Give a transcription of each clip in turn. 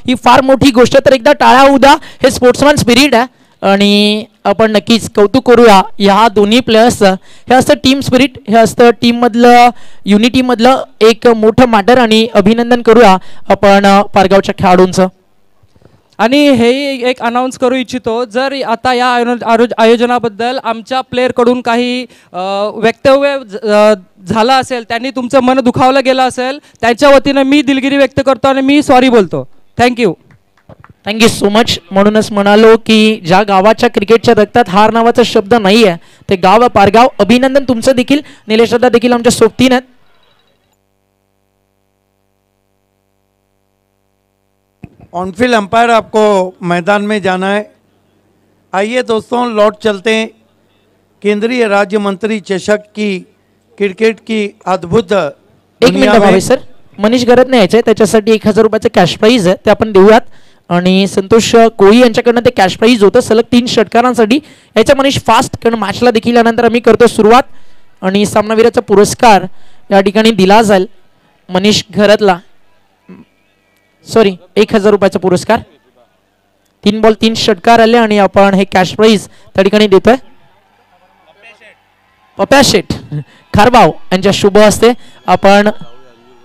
ही फार मोठी गोष्ट. तर एकदा टाळ्या होऊ द्या. हे स्पोर्ट्समॅन स्पिरिट आहे आणि आपण नक्कीच कौतुक करूया ह्या दोन्ही प्लेयर्सचं. हे असतं टीम स्पिरिट, हे असतं टीममधलं युनिटीमधलं एक मोठं मॅटर. आणि अभिनंदन करूया आपण पारगावच्या खेळाडूंचं. आणि हे एक अनाऊन्स करू इच्छितो, जर आता या आयोजनाबद्दल आमच्या प्लेयरकडून काही वक्तव्य झालं असेल, त्यांनी तुमचं मन दुखावलं गेलं असेल, त्यांच्या वतीनं मी दिलगिरी व्यक्त करतो आणि मी सॉरी बोलतो. थँक्यू. Thank you so much. म्हणूनच म्हणालो की ज्या गावाच्या क्रिकेटच्या रक्तात हार नावाचा शब्द नाही आहे ते गाव पारगाव. अभिनंदन तुमचं देखील. निलेश दादा देखील आमच्या सोबतीनं आहेत. ऑन फील्ड अंपायर आपको मैदान में जाना है. आइए दोस्तों, लौट चलते हैं केंद्रीय राज्य मंत्री चषक की क्रिकेट की अद्भुत एक मिनिट भावे सर, मनीष गरजने यायचंय, त्याच्यासाठी 1000 रुपयाचं कॅश प्राईज आहे ते आपण देऊयात. आणि संतोष कोळी यांच्याकडनं ते कॅश प्राईज होतं सलग 3 षटकारांसाठी. याच्या मनीष फास्ट, कारण मॅचला देखील यानंतर आम्ही करतो सुरुवात. आणि सामनावीराचा पुरस्कार या ठिकाणी दिला जाईल मनीष घरतला. सॉरी, 1000 रुपयाचा पुरस्कार. 3 बॉल 3 षटकार आले आणि आपण हे कॅश प्राईज त्या ठिकाणी देतोय. पप्या शेठ खारबाव यांच्या शुभ हस्ते आपण.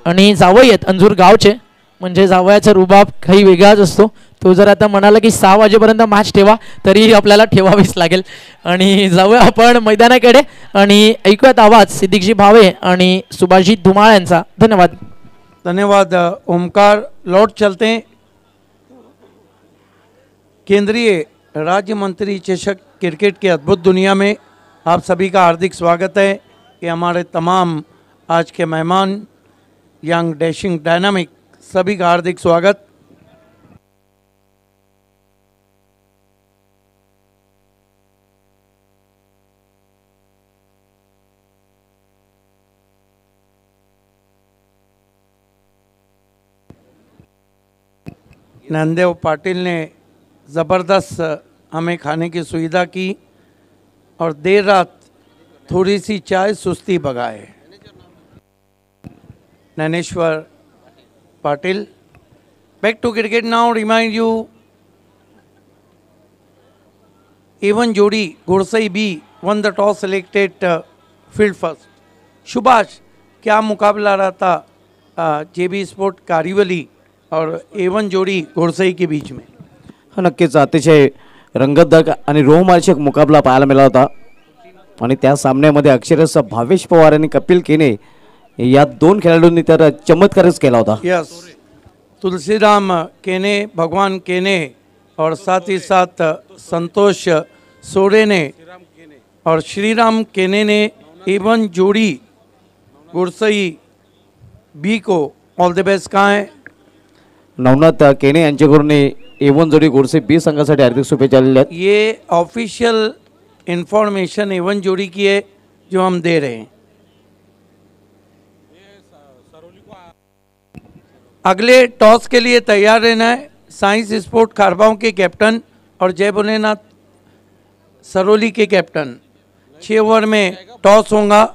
आणि जावई आहेत अंजूर गावचे, म्हणजे जावयाचा रुबाब काही वेगळाच असतो. तो जर आता म्हणाला की 6 वाजेपर्यंत मॅच ठेवा तरी आपल्याला ठेवावीच लागेल. आणि जाऊया आपण मैदानाकडे आणि ऐकूयात आवाज सिद्दीकजी भावे आणि सुभाषजी धुमाळ यांचा. धन्यवाद. धन्यवाद ओमकार. लौट चलते हैं केंद्रीय राज्य मंत्री चषक क्रिकेट की अद्भुत दुनिया में आप सभी का हार्दिक स्वागत है. कि हमारे तमाम आज के मेहमान यंग डैशिंग डायनामिक सभी का हार्दिक स्वागत. नंदेव पाटिल ने ज़बरदस्त हमें खाने की सुविधा की और देर रात थोड़ी सी चाय सुस्ती भगाए. Naineshwar Patil. Back to cricket now. Remind you एवन जोड़ी घुड़सई B won the toss selected field first. Subhash, क्या मुकाबला रहा था जेबी स्पोर्ट कारिवली और एवन जोड़ी घोडसई के बीच में? नक्कीच अतिशय रंगतदार आणि रोमांचक मुकाबला पाहायला मिळाला होता. आणि त्या सामन्यामध्ये अक्षरशः भावेश पवार आणि कपिल केने या 2 खेळाडूंनी तर चमत्कारच केला होता. यस, तुलसीराम केने, भगवान केने और साथ ही साथ संतोष सोरे ने और श्रीराम केने ने एवन जोड़ी घोडसई बी को ऑल द बेस्ट कहा है. नवनाथ केने यांच्याकडून एवन जोडी घोडसई बी संघासाठी हार्दिक शुभेच्छा दिल्या आहेत. ये ऑफिशियल इंफॉर्मेशन एवन जोड़ी की है जो हम दे रहे हैं. अगले टॉस के लिए तैयार रहना है. साइंस स्पोर्ट खारबाव के कैप्टन और जय भोलेनाथ सरोली के कैप्टन. 6 ओवर में टॉस होगा.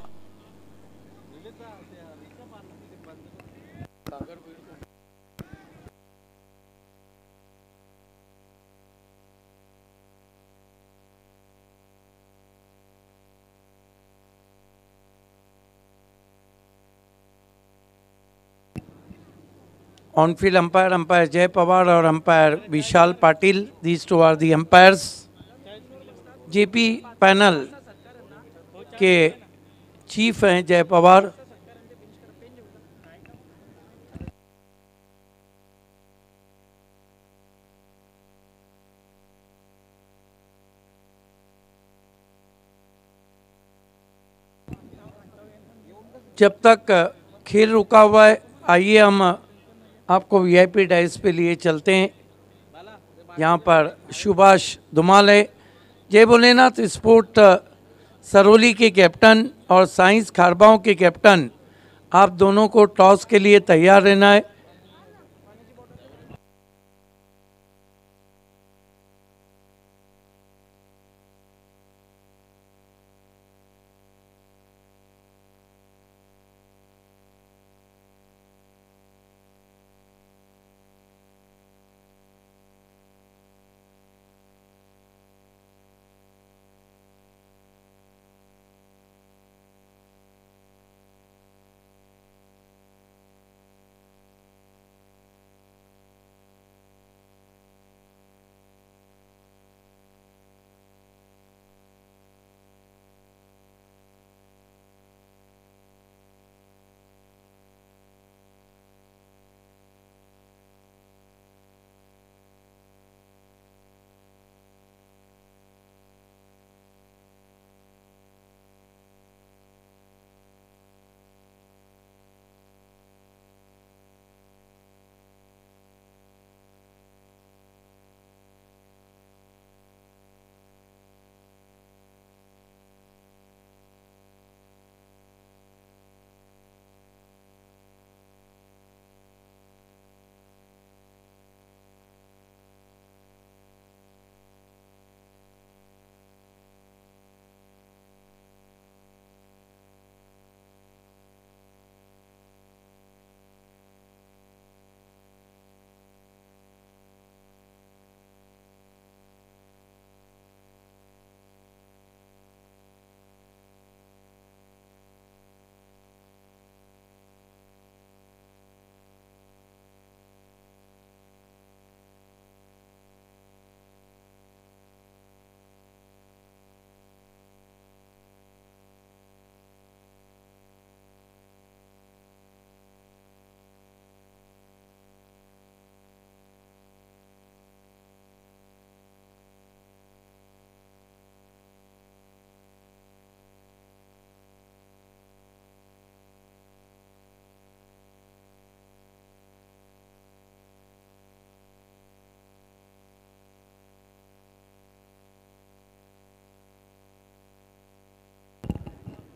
On field umpire Jai Pawar और umpire Vishal Patil. These 2 are the umpires. JP panel के चीफ हैं जय पवार. जब तक खेल रुका हुआ है, आइए हम आपको वीआईपी डाइस पे लिए चलते हैं. यहाँ पर सुभाष धुमाल है, जय भोलेनाथ स्पोर्ट सरोली के कैप्टन और साइंस खारबाव के कैप्टन. आप दोनों को टॉस के लिए तैयार रहना है.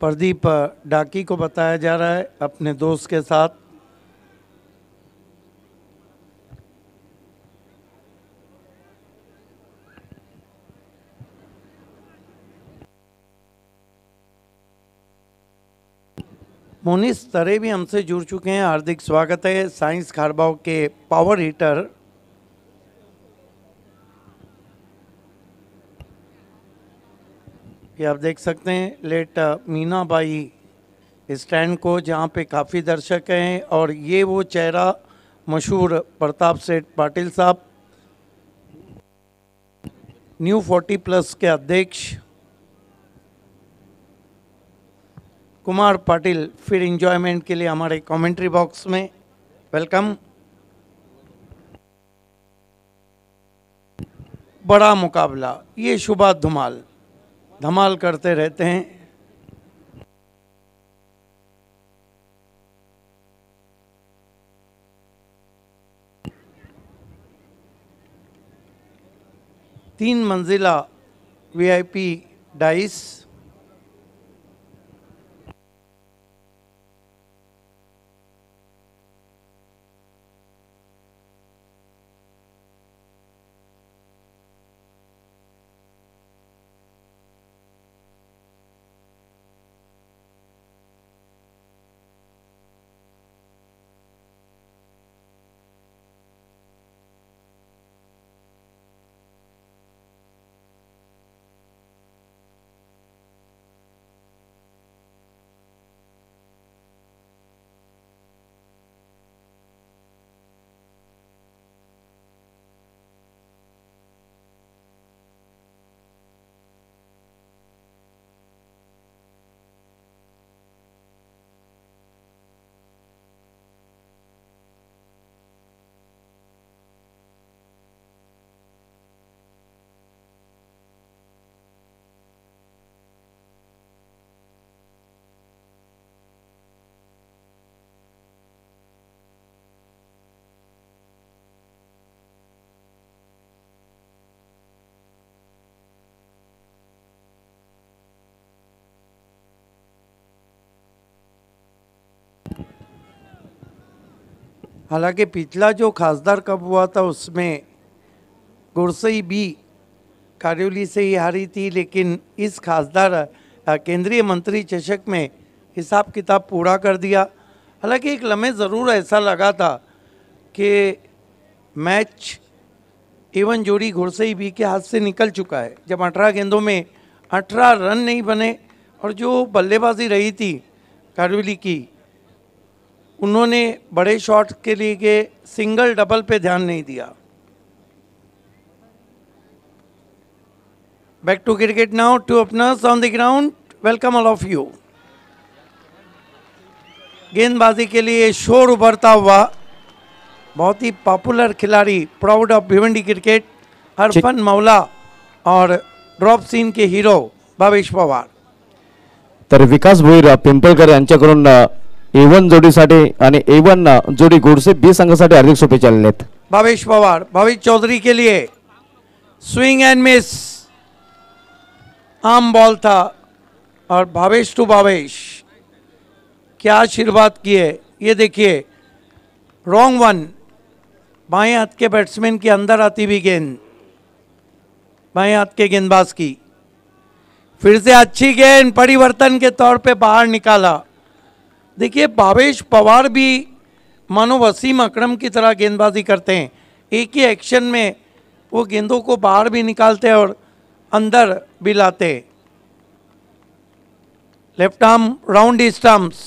प्रदीप डाकी को बताया जा रहा है अपने दोस्त के साथ। मोनिस तरे भी हमसे जुड़ चुके हैं, हार्दिक स्वागत है। साइंस खारबाव के पावर हिटर ये आप देख सकते हैं लेट मीनाबाई स्टैंड को, जहां पे काफ़ी दर्शक हैं। और ये वो चेहरा मशहूर प्रताप सेठ पाटिल साहब, न्यू 40+ के अध्यक्ष कुमार पाटिल फिर एंजॉयमेंट के लिए हमारे कमेंट्री बॉक्स में। वेलकम। बड़ा मुकाबला, ये शुभा धुमाल धमाल करते रहते हैं। तीन मंजिला वीआईपी डाइस, हालांकि पिछला जो खासदार कप हुआ था उसमें गुरसई भी कारियोली से ही हारी थी, लेकिन इस खासदार केंद्रीय मंत्री चषक में हिसाब किताब पूरा कर दिया। हालांकि एक लम्हे ज़रूर ऐसा लगा था कि मैच इवन जोड़ी गुरसई भी के हाथ से निकल चुका है, जब 18 गेंदों में 18 रन नहीं बने और जो बल्लेबाजी रही थी कारियोली की, उन्होंने बड़े शॉट के लिए के सिंगल डबल पे ध्यान नहीं दिया। Back to cricket now, two openers on the ground, welcome all of you. गेंदबाजी के लिए शोर उभरता हुआ बहुत ही पॉपुलर खिलाड़ी, proud of Bhiwandi cricket, Arfan Maula और ड्रॉप सीन के हीरो भावेश पवार। तर विकास भोईर पिंपळकर यांच्याकडून A1 जोडीसाठी आणि A1 जोडी गुडसे बी संघासाठी हार्दिक शुभेच्छा आहेत। भावेश पवार, भावेश चौधरी के लिए स्विंग एंड मिस, आम बॉल था और भावेश टू भावेश क्या आशीर्वाद किए। ये देखिए रॉन्ग वन, बाएं हाथ के बैट्समैन के अंदर आती हुई गेंद बाएं हाथ के गेंदबाज की, फिर से अच्छी गेंद परिवर्तन के तौर पे बाहर निकाला। देखिए भावेश पवार भी मानो वसीम अकरम की तरह गेंदबाजी करते हैं, एक ही एक्शन में वो गेंदों को बाहर भी निकालते हैं और अंदर भी लाते। लेफ्ट आर्म राउंड स्टंप्स,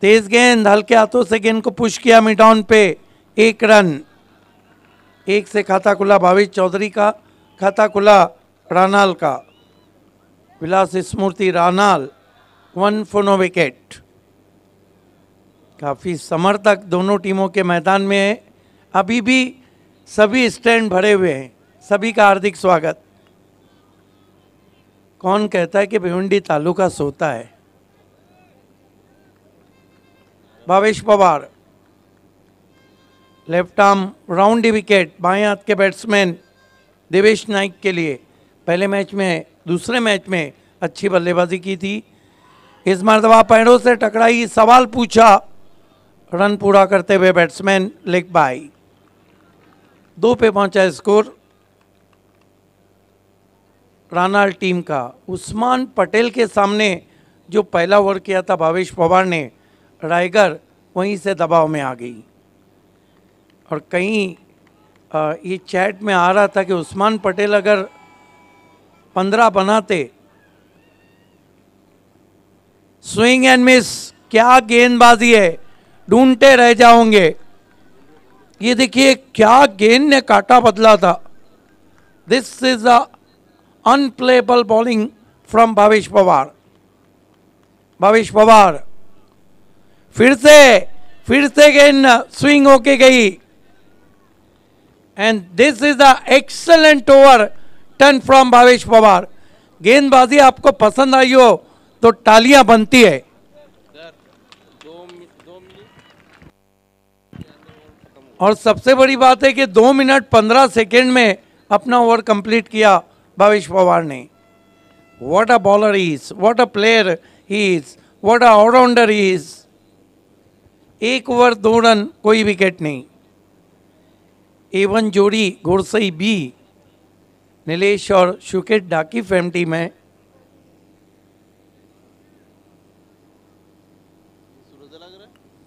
तेज गेंद, हल्के हाथों से गेंद को पुश किया मिड ऑन पे, 1 रन। 1 से खाता खुला भावेश चौधरी का, खाता खुला रानाल का। विलास स्मृति रानाल 1 फॉर नो विकेट। काफ़ी समर्थक दोनों टीमों के मैदान में है, अभी भी सभी स्टैंड भरे हुए हैं, सभी का हार्दिक स्वागत। कौन कहता है कि भिवंडी तालुका सोता है? Bhavesh Pawar left arm round wicket, बाएं हाथ के बैट्समैन देवेश नाइक के लिए। पहले मैच में, दूसरे मैच में अच्छी बल्लेबाजी की थी, इस मरतबा पैरों से टकराई, सवाल पूछा, रन पूरा करते हुए बैट्समैन लेग बाय। 2 पे पहुंचा स्कोर रानाल टीम का। उस्मान पटेल के सामने जो पहला ओवर किया था भावेश पवार ने, राइगर वहीं से दबाव में आ गई। और कहीं ये चैट में आ रहा था कि उस्मान पटेल अगर 15 बनाते, स्विंग एंड मिस, क्या गेंदबाजी है, ढूंढते रह जाओगे। ये देखिए क्या गेंद ने काटा बदला था। This is a unplayable bowling from Bhavesh Pawar. Bhavesh Pawar फिर से गेंद स्विंग होके गई। And this is a excellent over turn from Bhavesh Pawar. गेंदबाजी आपको पसंद आई हो तो तालियां बनती है। और सबसे बड़ी बात है कि 2 मिनट 15 सेकेंड में अपना ओवर कंप्लीट किया भावेश पवार ने। What a bowler he is, what a player he is, what a allrounder he is. 1 over 2 run, कोई विकेट नहीं। A1 जोड़ी घोड़सई बी, नीलेश और शुकेट ढाकी फैम टीम है।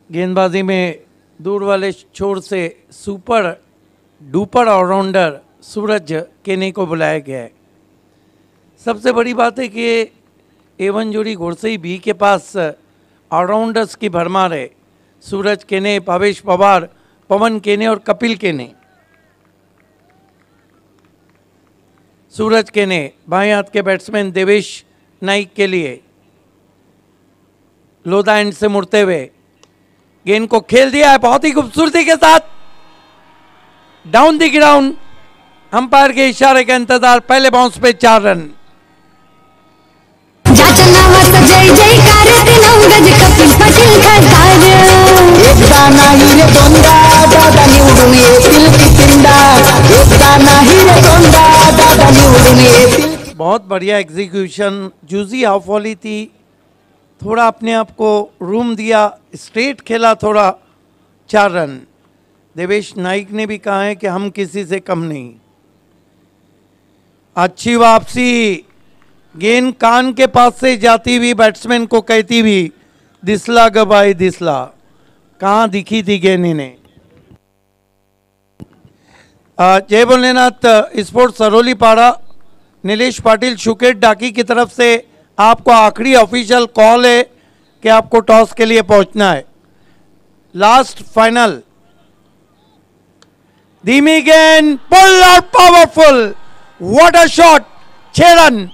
गेंदबाजी में दूर वाले छोर से सुपर डुपर ऑलराउंडर सूरज केने को बुलाया गया है। सबसे बड़ी बात है कि A1 जोड़ी घोड़सई बी के पास ऑलराउंडर्स की भरमार है। सूरज केने, भावेश पवार, पवन केने और कपिल केने। सूरज केने बाएं हाथ के बैट्समैन देवेश नाइक के लिए लोधा एंड से मुड़ते हुए गेंद को खेल दिया है बहुत ही खूबसूरती के साथ। डाउन द ग्राउंड, अंपायर के इशारे का इंतजार। पहले बाउंस पे 4 रन। जय जयकार गज कपिल पटेल खासदार। एकदा नाही रे दोनदा दादा निवडून येतील कितींदा। एकदा नाही रे दोनदा दादा निवडून येतील। बहुत बढ़िया एग्जीक्यूशन। जूजी हाफ वॉली थी, थोड़ा अपने आप को रूम दिया, स्ट्रेट खेला थोड़ा, 4 रन। देवेश नाइक ने भी कहा है कि हम किसी से कम नहीं। अच्छी वापसी, गेंद कान के पास से जाती हुई बैट्समैन को कहती हुई दिसला गबाई दिसला। कहाँ दिखी थी गेंद इन्हें। जय भोलेनाथ स्पोर्ट्स सरोली पाड़ा, नीलेश पाटिल शुकेट डाकी की तरफ से आपको आखिरी ऑफिशियल कॉल है कि आपको टॉस के लिए पहुंचना है। लास्ट फाइनल, धीमी गेंद, पुल और powerful, what a shot, 6 run.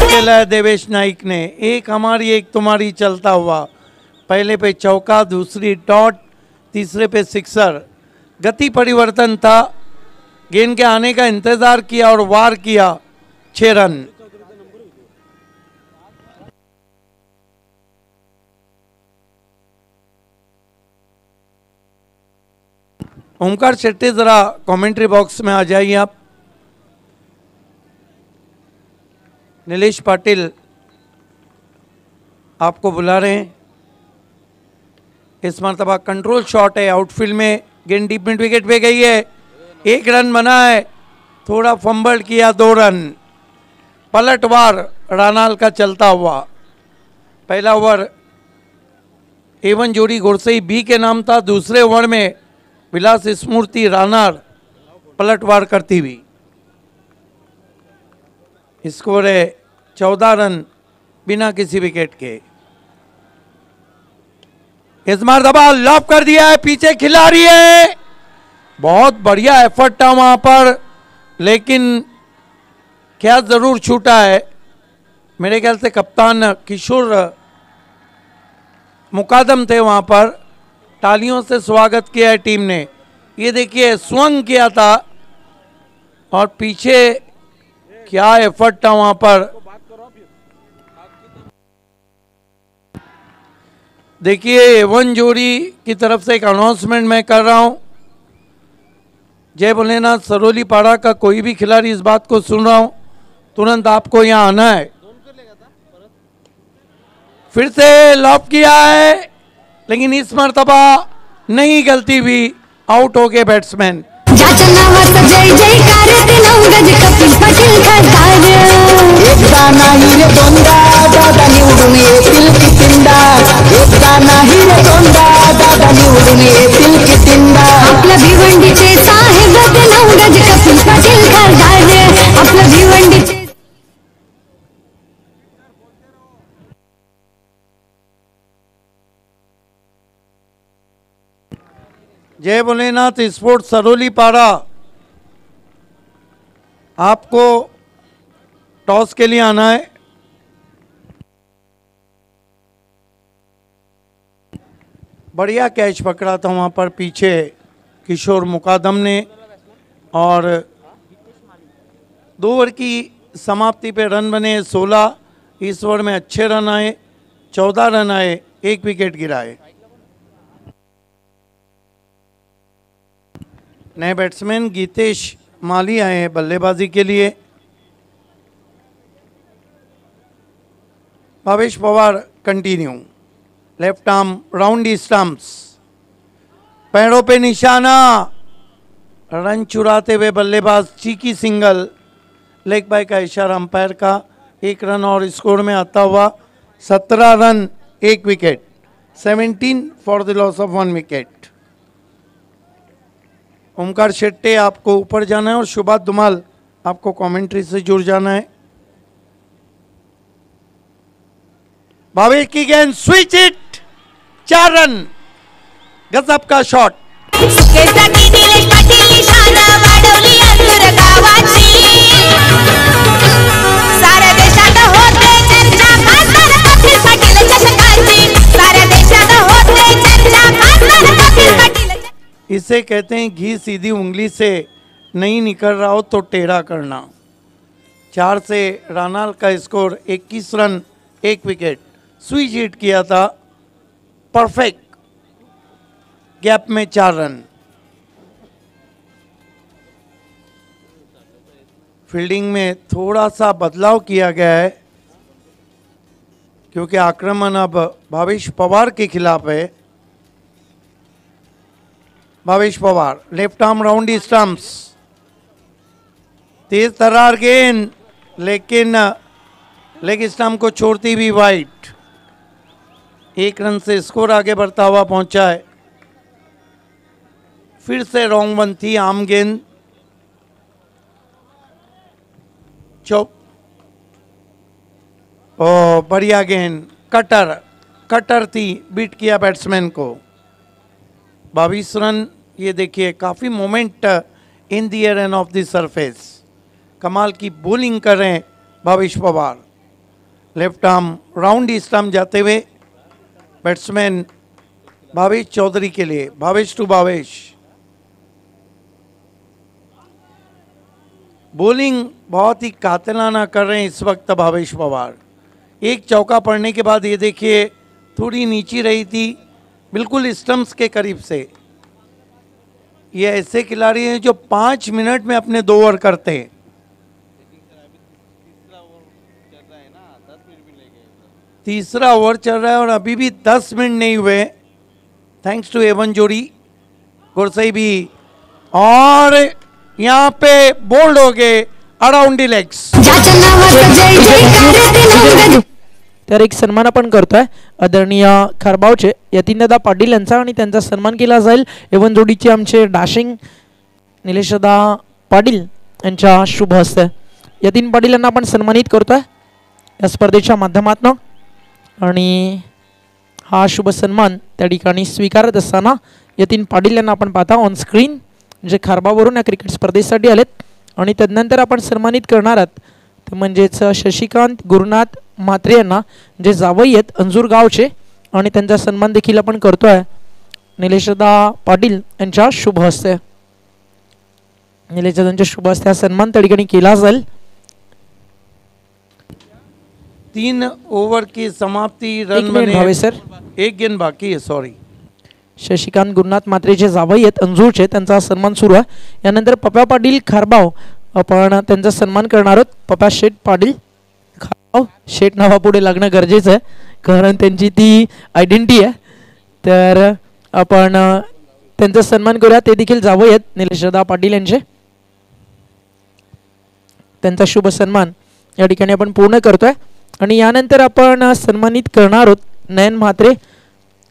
खेला है देवेश नाइक ने। एक हमारी एक तुम्हारी चलता हुआ। पहले पे चौका, दूसरी डॉट, तीसरे पे सिक्सर। गति परिवर्तन था, गेंद के आने का इंतजार किया और वार किया, 6 रन। ओमकार शेट्टी जरा कमेंट्री बॉक्स में आ जाइए आप। नीलेश पाटिल आपको बुला रहे हैं। इस मरतबा कंट्रोल शॉट है आउटफील्ड में, गेंद डीप मिड विकेट पे गई है, 1 रन बना है, थोड़ा फंबल किया, 2 रन। पलटवार रानाल का चलता हुआ। पहला ओवर A1 जोड़ी घोड़सई बी के नाम था, दूसरे ओवर में विलास स्मृति रानार पलटवार करती हुई। स्कोर है 14 रन बिना किसी विकेट के। इस मरतबा लॉप कर दिया है, पीछे खिलाड़ी है, बहुत बढ़िया एफर्ट था वहां पर, लेकिन क्या जरूर छूटा है। मेरे ख्याल से कप्तान किशोर मुकादम थे वहां पर। तालियों से स्वागत किया है टीम ने। ये देखिए स्वंग किया था और पीछे क्या एफर्ट था वहां पर। देखिए एवन जोड़ी की तरफ से एक अनाउंसमेंट मैं कर रहा हूं। जय भोलेनाथ सरोली पाड़ा का कोई भी खिलाड़ी इस बात को सुन रहा हूं, तुरंत आपको यहां आना है। फिर से लॉब किया है, लेकिन इस मर्तबा नहीं गलती हुई, आउट हो गए बैट्समैन। ज्याच्या नावाचा जय जयकार ते नवगज कपिल पाटील खासदार। एकदा नाही रे दोनदा दादा निवडून येतील कितींदा। एकदा नाही रे दोनदा दादा निवडून येतील कितींदा। आपल्या भिवंडीचे साहेब ते नवगज कपिल पाटील खासदार। आपल्या भिवंडीचे जय भोलेनाथ स्पोर्ट्स सरोली पाड़ा, आपको टॉस के लिए आना है। बढ़िया कैच पकड़ा था वहाँ पर पीछे किशोर मुकादम ने, और 2 ओवर की समाप्ति पे रन बने 16। इस ओवर में अच्छे रन आए, 14 रन आए, 1 विकेट गिराए। नए बैट्समैन गीतेश माली आए हैं बल्लेबाजी के लिए। Bhavesh Pawar continue, left arm round stumps, पैरों पे निशाना, रन चुराते हुए बल्लेबाज चीकी सिंगल, लेग बाय का इशारा अंपायर का। 1 रन और स्कोर में आता हुआ 17 run 1 wicket, 17 for the loss of 1 wicket. Omkar Shette आपको ऊपर जाना है और शुभा धुमाल आपको कमेंट्री से जुड़ जाना है। भावेश की गेंद, स्विच इट, 4 रन, गजब का शॉट। इसे कहते हैं घी सीधी उंगली से नहीं निकल रहा हो तो टेढ़ा करना। 4 से रानाल का score 21 run 1 wicket, switch hit किया था, परफेक्ट गैप में 4 रन। फील्डिंग में थोड़ा सा बदलाव किया गया है क्योंकि आक्रमण अब भावेश पवार के खिलाफ है। Bhavesh Pawar left arm round stumps, तेज तरार गेंद, लेकिन लेग स्टंप को छोड़ती हुई वाइड। 1 रन से स्कोर आगे बढ़ता हुआ पहुंचा है। फिर से रॉन्ग वन थी, आम गेंद, ओ बढ़िया गेंद, कटर थी, बीट किया बैट्समैन को। 22 रन। ये देखिए काफ़ी moment in the air end of the surface, कमाल की बॉलिंग कर रहे हैं Bhavesh Pawar. Left arm round stump जाते हुए बैट्समैन भावेश चौधरी के लिए, भावेश टू भावेश। बॉलिंग बहुत ही कातिलाना कर रहे हैं इस वक्त भावेश पवार। 1 चौका पड़ने के बाद ये देखिए थोड़ी नीची रही थी, बिल्कुल स्टंप्स के करीब से। ये ऐसे खिलाड़ी हैं जो 5 मिनट में अपने 2 ओवर करते हैं। तीसरा ओवर चल रहा है और अभी भी 10 मिनट नहीं हुए। थैंक्स टू एवन जोड़ी गुरसई भी, और यहाँ पे बोल्ड हो गए अराउंड द लेग्स। तर एक सन्मान आपण करतोय आदरणीय खारबावचे यतीनदादा पाटील यांचा, आणि त्यांचा सन्मान केला जाईल एवन जोडीचे आमचे डॅशिंग निलेशदा पाटील यांच्या शुभ हस्ते। यतीन पाटील यांना आपण सन्मानित करतोय या स्पर्धेच्या माध्यमातून, आणि हा शुभ सन्मान त्या ठिकाणी स्वीकारत असताना यतीन पाटील यांना आपण पाहता ऑन स्क्रीन, जे खारबावरून या क्रिकेट स्पर्धेसाठी आलेत। आणि तदनंतर आपण सन्मानित करणार आहात ते म्हणजेच शशिकांत गुरुनाथ म्हात्रे यांना, जे जावई आहेत अंजूर गावचे, आणि त्यांचा सन्मान देखील आपण करतोय निलेशदा पाटील यांच्या शुभ हस्ते। निलेशदांच्या शुभ हस्ते हा सन्मान त्या ठिकाणी केला जाईल। 3 ओवर की समाप्ति, रन एक मिनिट बने, भावे सर. एक गेंद बाकी है, सॉरी. शशिकांत गुरुनाथ मात्रेचे जावई आहेत अंजूरचे, त्यांचा सन्मान सुरू आहे. यानंतर पप्या पाटील खारबाव आपण त्यांचा सन्मान करणार आहोत. पप्या शेठ पाटील खारबाव, शेठ नावापुढे लागणं गरजेचं आहे कारण त्यांची ती आयडेंटिटी आहे. तर आपण त्यांचा सन्मान करूया. ते देखील जावई आहेत निलेशदा पाटील यांचे. त्यांचा शुभ सन्मान या ठिकाणी आपण पूर्ण करतोय. आणि यानंतर आपण सन्मानित करणार आहोत नयन म्हात्रे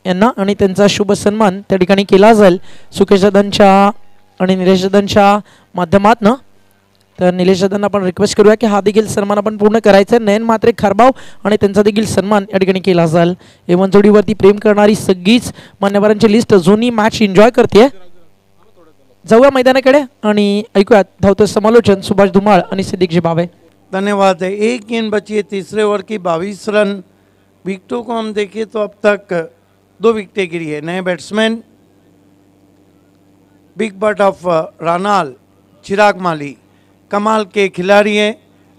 यांना आणि त्यांचा शुभ सन्मान त्या ठिकाणी केला जाईल सुकेशदांच्या आणि निलेशदांच्या माध्यमातून. तर निलेशदांना आपण रिक्वेस्ट करूया की हा देखील सन्मान आपण पूर्ण करायचा आहे. नयन म्हात्रे खारबाव आणि त्यांचा देखील सन्मान या ठिकाणी केला जाईल. एवन जोडीवरती प्रेम करणारी सगळीच मान्यवरांची लिस्ट जुनी मॅच एन्जॉय करते. जाऊया मैदानाकडे आणि ऐकूयात धावतं समालोचन सुभाष धुमाळ आणि सिद्दीकजी भावे. धन्यवाद है. एक गेंद बची है तीसरे ओवर की, 22 रन. विकेटों को हम देखें तो अब तक 2 विकेटें गिरी है. नए बैट्समैन बिग बट ऑफ रानाल, चिराग माली कमाल के खिलाड़ी हैं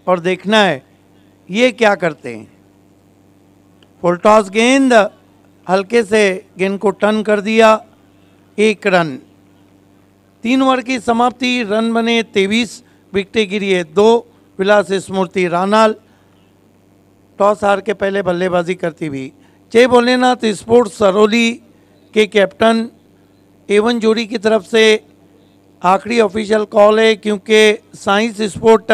और देखना है ये क्या करते हैं. फुल टॉस गेंद, हल्के से गेंद को टर्न कर दिया, 1 रन. 3 ओवर की समाप्ति, रन बने 23, विकेटें गिरी है 2. विलास स्मृति रानाल टॉस हार के पहले बल्लेबाजी करती हुई. जय भोलेनाथ स्पोर्ट्स सरोली के कैप्टन एवन जोड़ी की तरफ से आखिरी ऑफिशियल कॉल है क्योंकि साइंस स्पोर्ट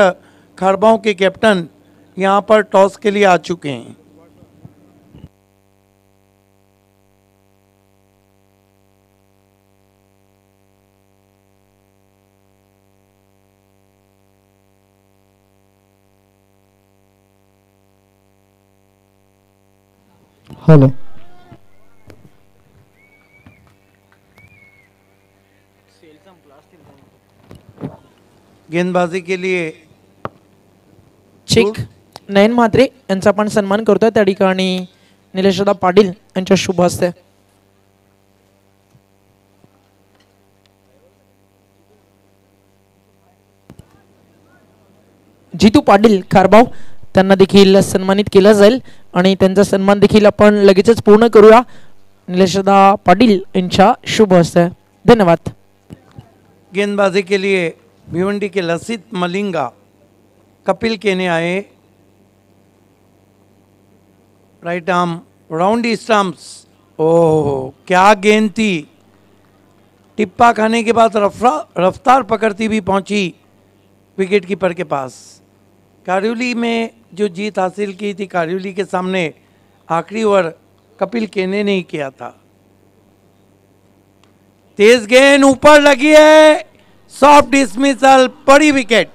खरबाओं के कैप्टन यहाँ पर टॉस के लिए आ चुके हैं. हेलो. गेंदबाजी के लिए चेक नयन म्हात्रे यांचा आपण सन्मान करतोय. त्या ठिकाणी निलेशदा पाटील यांच्या शुभ हस्ते. जितू पाटील खारबाव त्यांना देखील सन्मानित केलं जाईल आणि त्यांचा सन्मान देखील आपण लगेचच पूर्ण करूया निलेशदा पाटील यांच्या शुभ हस्ते. धन्यवाद. गेंदबाजी के लिए भिवंडी के लसित मलिंगा कपिल केने आए. Right arm round stumps. Oh क्या गेंद थी. टिप्पा खाने के बाद रफ्तार पकड़ती भी पहुंची विकेट कीपर के पास. कारियोली में जो जीत हासिल की थी कारियोली के सामने आखिरी ओवर कपिल केने ने ही किया था. तेज गेंद ऊपर लगी है, सॉफ्ट डिसमिसल, बड़ी विकेट.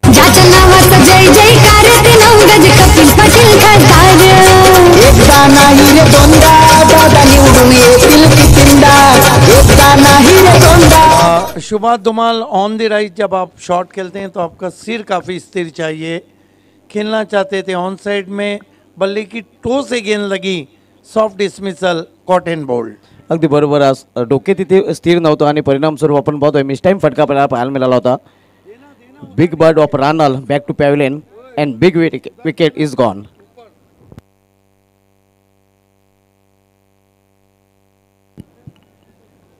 ज्याच्या नावाचा जय जयकार ते नवगज कपिल पाटील खासदार. एकदा नाही रे दोनदा, दादा निवडून येतील कितींदा. एकदा नाही रे दोनदा. शुभा धुमाल ऑन द राइट. जब आप शॉट खेलते हैं तो आपका सिर काफ़ी स्थिर चाहिए. खेलना चाहते थे ऑन साइड में, बल्ले की टो से गेंद लगी, soft dismissal, caught and bowled. अगदी बरोबर. आज डोके तिथे स्थिर नव्हतं आणि परिणामस्वरूप आपण पाहतोय मिस टाइम फटका पाहायला मिळाला होता. बिग बर्ड ऑफ रानाल back to pavilion and big wicket is gone.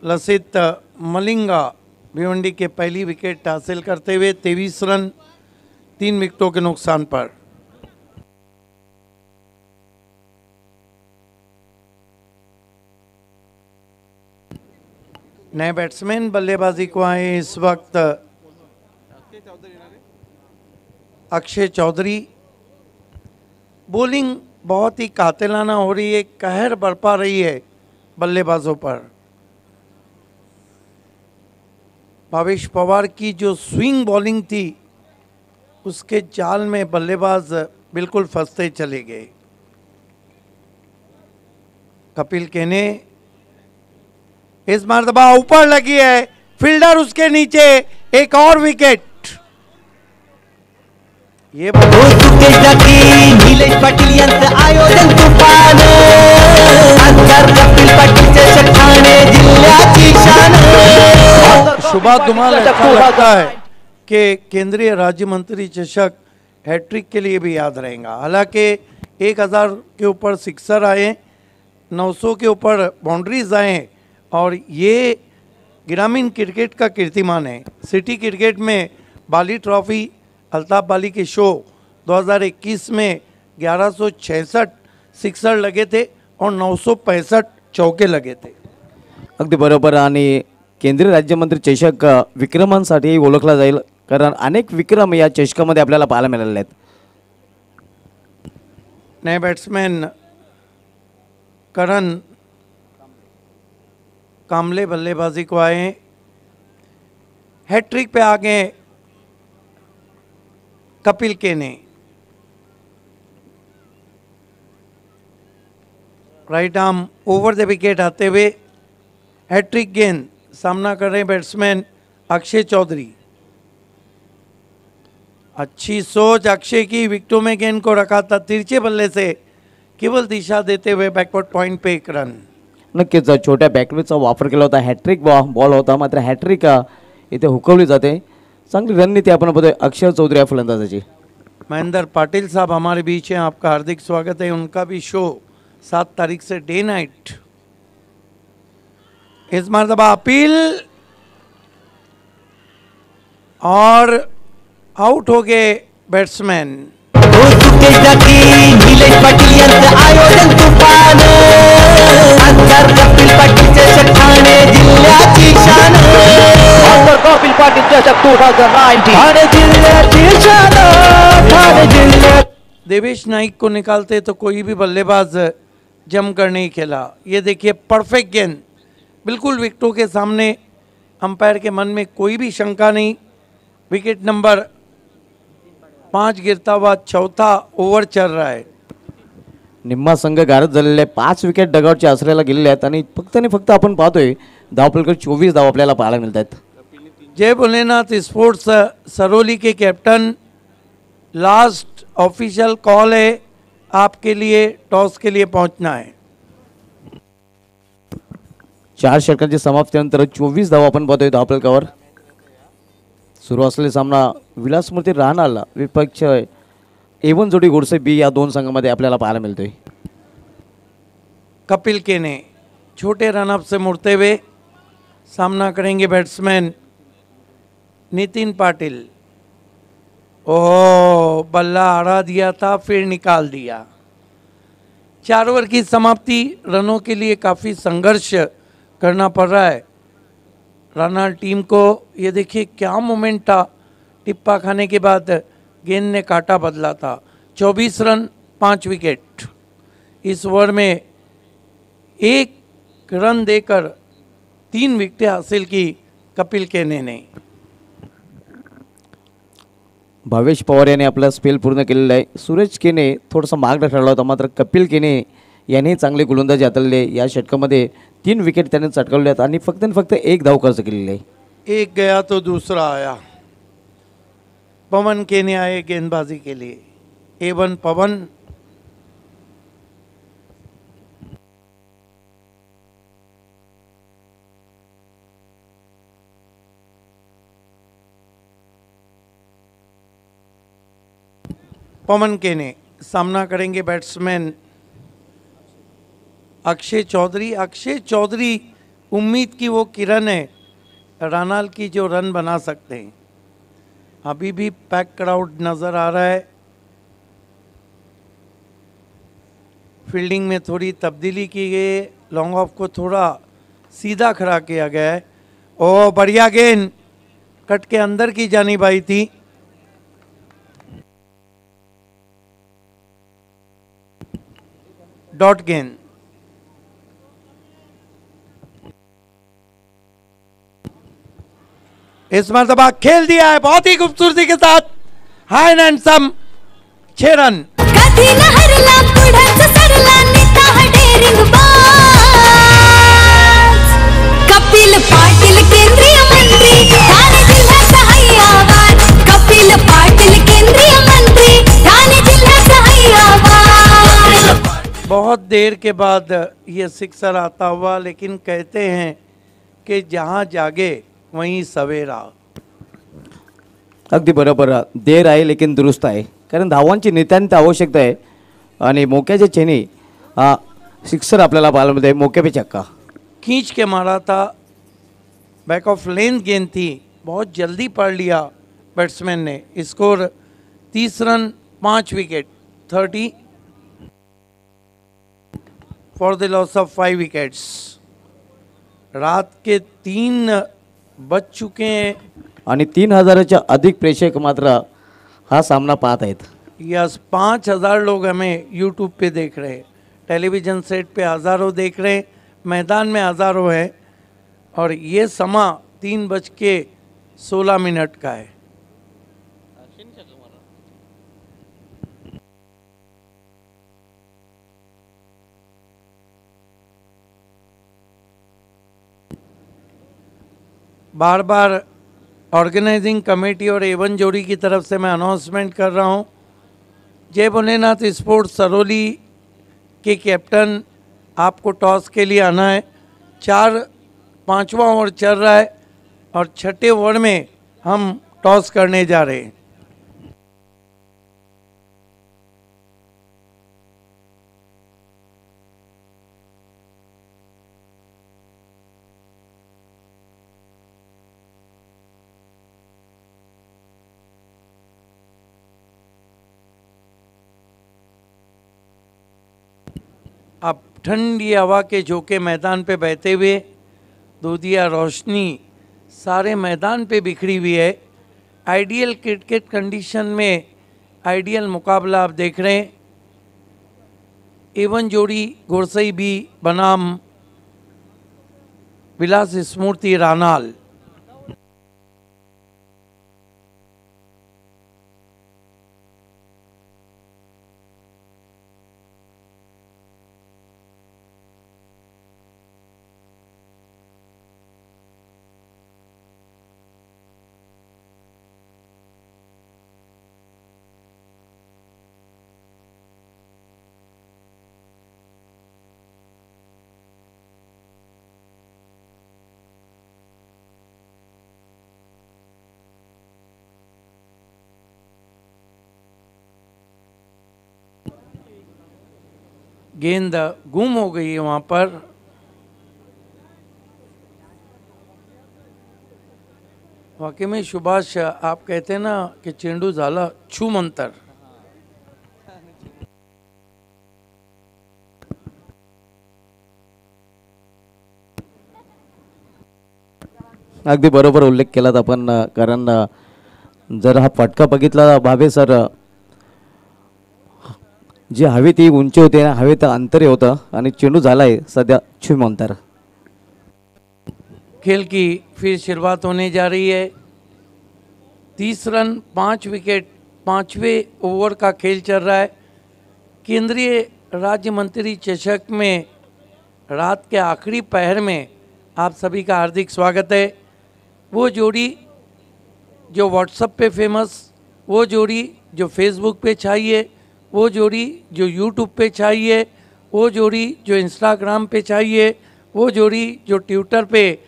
Lasith Malinga Bhiwandi के पहली विकेट हासिल करते हुए 23 रन 3 विकेटों के नुकसान पर. नए बैट्समैन बल्लेबाजी को आए इस वक्त अक्षय चौधरी. बॉलिंग बहुत ही कातिलाना हो रही है, कहर बरपा रही है बल्लेबाजों पर. भावेश पवार की जो स्विंग बॉलिंग थी उसके जाल में बल्लेबाज बिल्कुल फंसते चले गए. कपिल केने इस मर्तबा ऊपर लगी है, फील्डर उसके नीचे, एक और विकेट. ये निलेश पाटील यांचं आयोजन तुफान. कपिल पाटीलचे ठाणे जिल्ह्याची शान. शुभा धुमाल अच्छा लगता है कि केंद्रीय राज्य मंत्री चषक हैट्रिक के लिए भी याद रहेगा। हालांकि 1000 के ऊपर सिक्सर आए, 900 के ऊपर बाउंड्रीज आए और ये ग्रामीण क्रिकेट का कीर्तिमान है। सिटी क्रिकेट में बाली ट्रॉफी, अल्ताफ बाली के शो 2021 में 1166 सिक्सर लगे थे और 965 चौके लगे थे। अगदी बरोबर. आणि केंद्रीय राज्यमंत्री चषक विक्रमांसाठी ओळखला जाईल, कारण अनेक विक्रम या चषकामध्ये आपल्याला पाहायला मिळालेले आहेत. नए बैट्समैन करण कामले बल्लेबाजी को आए हैं। हैट्रिक पे आ गए कपिल केने। Right arm over the wicket आते हुए हैट्रिक गेंद, सामना कर रहे हैं बैट्समैन अक्षय चौधरी। अच्छी सोच अक्षय की, विकेटों में गेंद को रखा था, तिरछे बल्ले से केवल दिशा देते हुए बैकवर्ड पॉइंट पे एक रन। नक्कीच छोट्या बॅकवेचा वापर केला होता. हॅट्रिक बॉल होता, मात्र हॅट्रिक इथे हुकवली जाते. चांगली रणनीती आपण बघतोय अक्षय चौधरी या फलंदाजाची. महेंद्र पाटिल साहब हमारे बीच हैं, आपका हार्दिक स्वागत है। उनका भी शो 7 तारीख से डे नाइट। इस मरतबा अपील और आउट हो गए बैट्समैन। निलेश पाटील यांचं आयोजन तुफान, खासदार कपिल पाटील चषक ठाणे जिल्ह्याची शान, खासदार कपिल पाटील चषक 2019 ठाणे जिल्ह्याची शान, ठाणे जिल्ह्यात. देवेश नाइक को निकालते तो कोई भी बल्लेबाज जमकर नहीं खेला। ये देखिए परफेक्ट गेंद, बिल्कुल विकेटों के सामने, अंपायर के मन में कोई भी शंका नहीं। विकेट नंबर 5 गिरता हुआ चौथा ओव्हर चल रहा है। निम्मा संघ गारद झालेले 5 विकेट डगआउटच्या आसऱ्याला गेलेले आहेत आणि फक्त आपण पाहतोय धावफलक 24 धाव आपल्याला पाहायला मिळत आहेत. जय भोलेनाथ स्पोर्ट्स सरोली के कैप्टन, लास्ट ऑफिशियल कॉल है आपके लिए, टॉस के लिए पहुंचना है। 4 षटकांची समाप्तीनंतर 24 धाव आपण पाहतोय धावफलकावर. सुरू असलेला सामना विलासमूर्ती राहणार विपक्ष A1 जोडी गोडसे बी या दोन संघामध्ये आपल्याला पाहायला मिळतोय. कपिल केने छोटे रनअप से मुड़ते हुए सामना करेंगे बैट्समैन नितिन पाटिल। ओह, बल्ला अड़ा दिया था, फिर निकाल दिया। 4 ओवर की समाप्ति, रनों के लिए काफ़ी संघर्ष करना पड़ रहा है राना टीम को। ये देखिए क्या मोमेंट था, टिप्पा खाने के बाद गेंद ने काटा बदला था। 24 रन 5 विकेट। इस ओवर में 1 रन देकर 3 विकेटें हासिल की कपिल केने ने। भावेश पवार यांनी आपला स्पेल पूर्ण केलेला आहे. सूरज केने थोडासा मार्ग ठरला होता, मात्र कपिल केने यांनी चांगले गोलंदाजी हाताळले. या षटकामध्ये 3 विकेट त्याने चटकावले आहेत आणि फक्त 1 धाव खर्च केलेली आहे. एक गया तो दूसरा आया। पवन केने आए गेंदबाजी के लिए। A1 पवन, पवन केने सामना करेंगे बैट्समैन अक्षय चौधरी। अक्षय चौधरी उम्मीद की वो किरण है रानाल की जो रन बना सकते हैं। अभी भी पैक क्राउड नज़र आ रहा है। फील्डिंग में थोड़ी तब्दीली की गई है, लॉन्ग ऑफ को थोड़ा सीधा खड़ा किया गया है। ओ बढ़िया गेंद, कट के अंदर की जानिब आई थी। डॉट गेंद, इस मरतबा खेल दिया है बहुत ही खूबसूरती के साथ। High and some 6 run. कधी न हरला पुढंच सरला नेता हा डेरिंग बाज कपिल पाटील केंद्रीय मंत्री ठाणे जिल्ह्याचा हैयावान कपिल पाटील केंद्रीय मंत्री ठाणे जिल्ह्याचा हैयावान। बहुत देर के बाद ये सिक्सर आता हुआ, लेकिन कहते हैं कि जहां जागे वहीं सवेरा। अगदी बरोबर. देर आहे लेकिन दुरुस्त आहे, कारण धावांची नितांत आवश्यकता आहे आणि मोक्याचे चेनी सिक्सर आपल्याला पाहायला मिळते. मोके पे छक्का खींच के मारा था, बैक ऑफ लेंथ गेंद थी, बहुत जल्दी पढ़ लिया बैट्समैन ने. Score 30 run 5 wicket, 30 for the loss of 5 wickets. रात के 3 बज चुके हैं आणि 3000च्या अधिक प्रेक्षक मात्र हा सामना पाहत आहेत. यस, 5000 लोग हमें यूट्यूब पे देख रहे हैं, टेलीविज़न सेट पे हज़ारों देख रहे हैं, मैदान में हज़ारों है. और ये समा 3:16 का है. बार बार ऑर्गेनाइजिंग कमेटी और एवन जोड़ी की तरफ से मैं अनाउंसमेंट कर रहा हूँ. जय भोलेनाथ स्पोर्ट्स सरोली के कैप्टन, आपको टॉस के लिए आना है. 5वां ओवर चल रहा है और 6ठे ओवर में हम टॉस करने जा रहे हैं. अब ठंडी हवा के झोंके मैदान पे बहते हुए, दूधिया रोशनी सारे मैदान पे बिखरी हुई है. आइडियल क्रिकेट कंडीशन में आइडियल मुकाबला आप देख रहे हैं. एवन जोड़ी गोरसई बी बनाम विलास स्मूर्ति रानाल. गेंद गुम हो गई है वहाँ पर. वाकई में सुभाष, आप कहते हैं ना कि चेंडू झाला छूमंतर. अगदी बरोबर उल्लेख केलात आपण, कारण जर हा फटका बघितला भावे सर, जी हवी ती उंची होते, हवेत अंतर होतं आणि चेंडू झालाय सध्या छुमंतर. खेल की फिर शुरुआत होने जा रही है. 30 रन 5 विकेट, 5वें ओवर का खेल चल रहा है. केंद्रीय राज्य मंत्री चषक में रात के आखिरी पहर में आप सभी का हार्दिक स्वागत है. वो जोड़ी जो व्हाट्सएप पे फेमस, वो जोड़ी जो फेसबुक पे चाहिए, वो जोड़ी जो यूट्यूब पे चाहिए, वो जोड़ी जो इंस्टाग्राम पे चाहिए, वो जोड़ी जो ट्विटर पे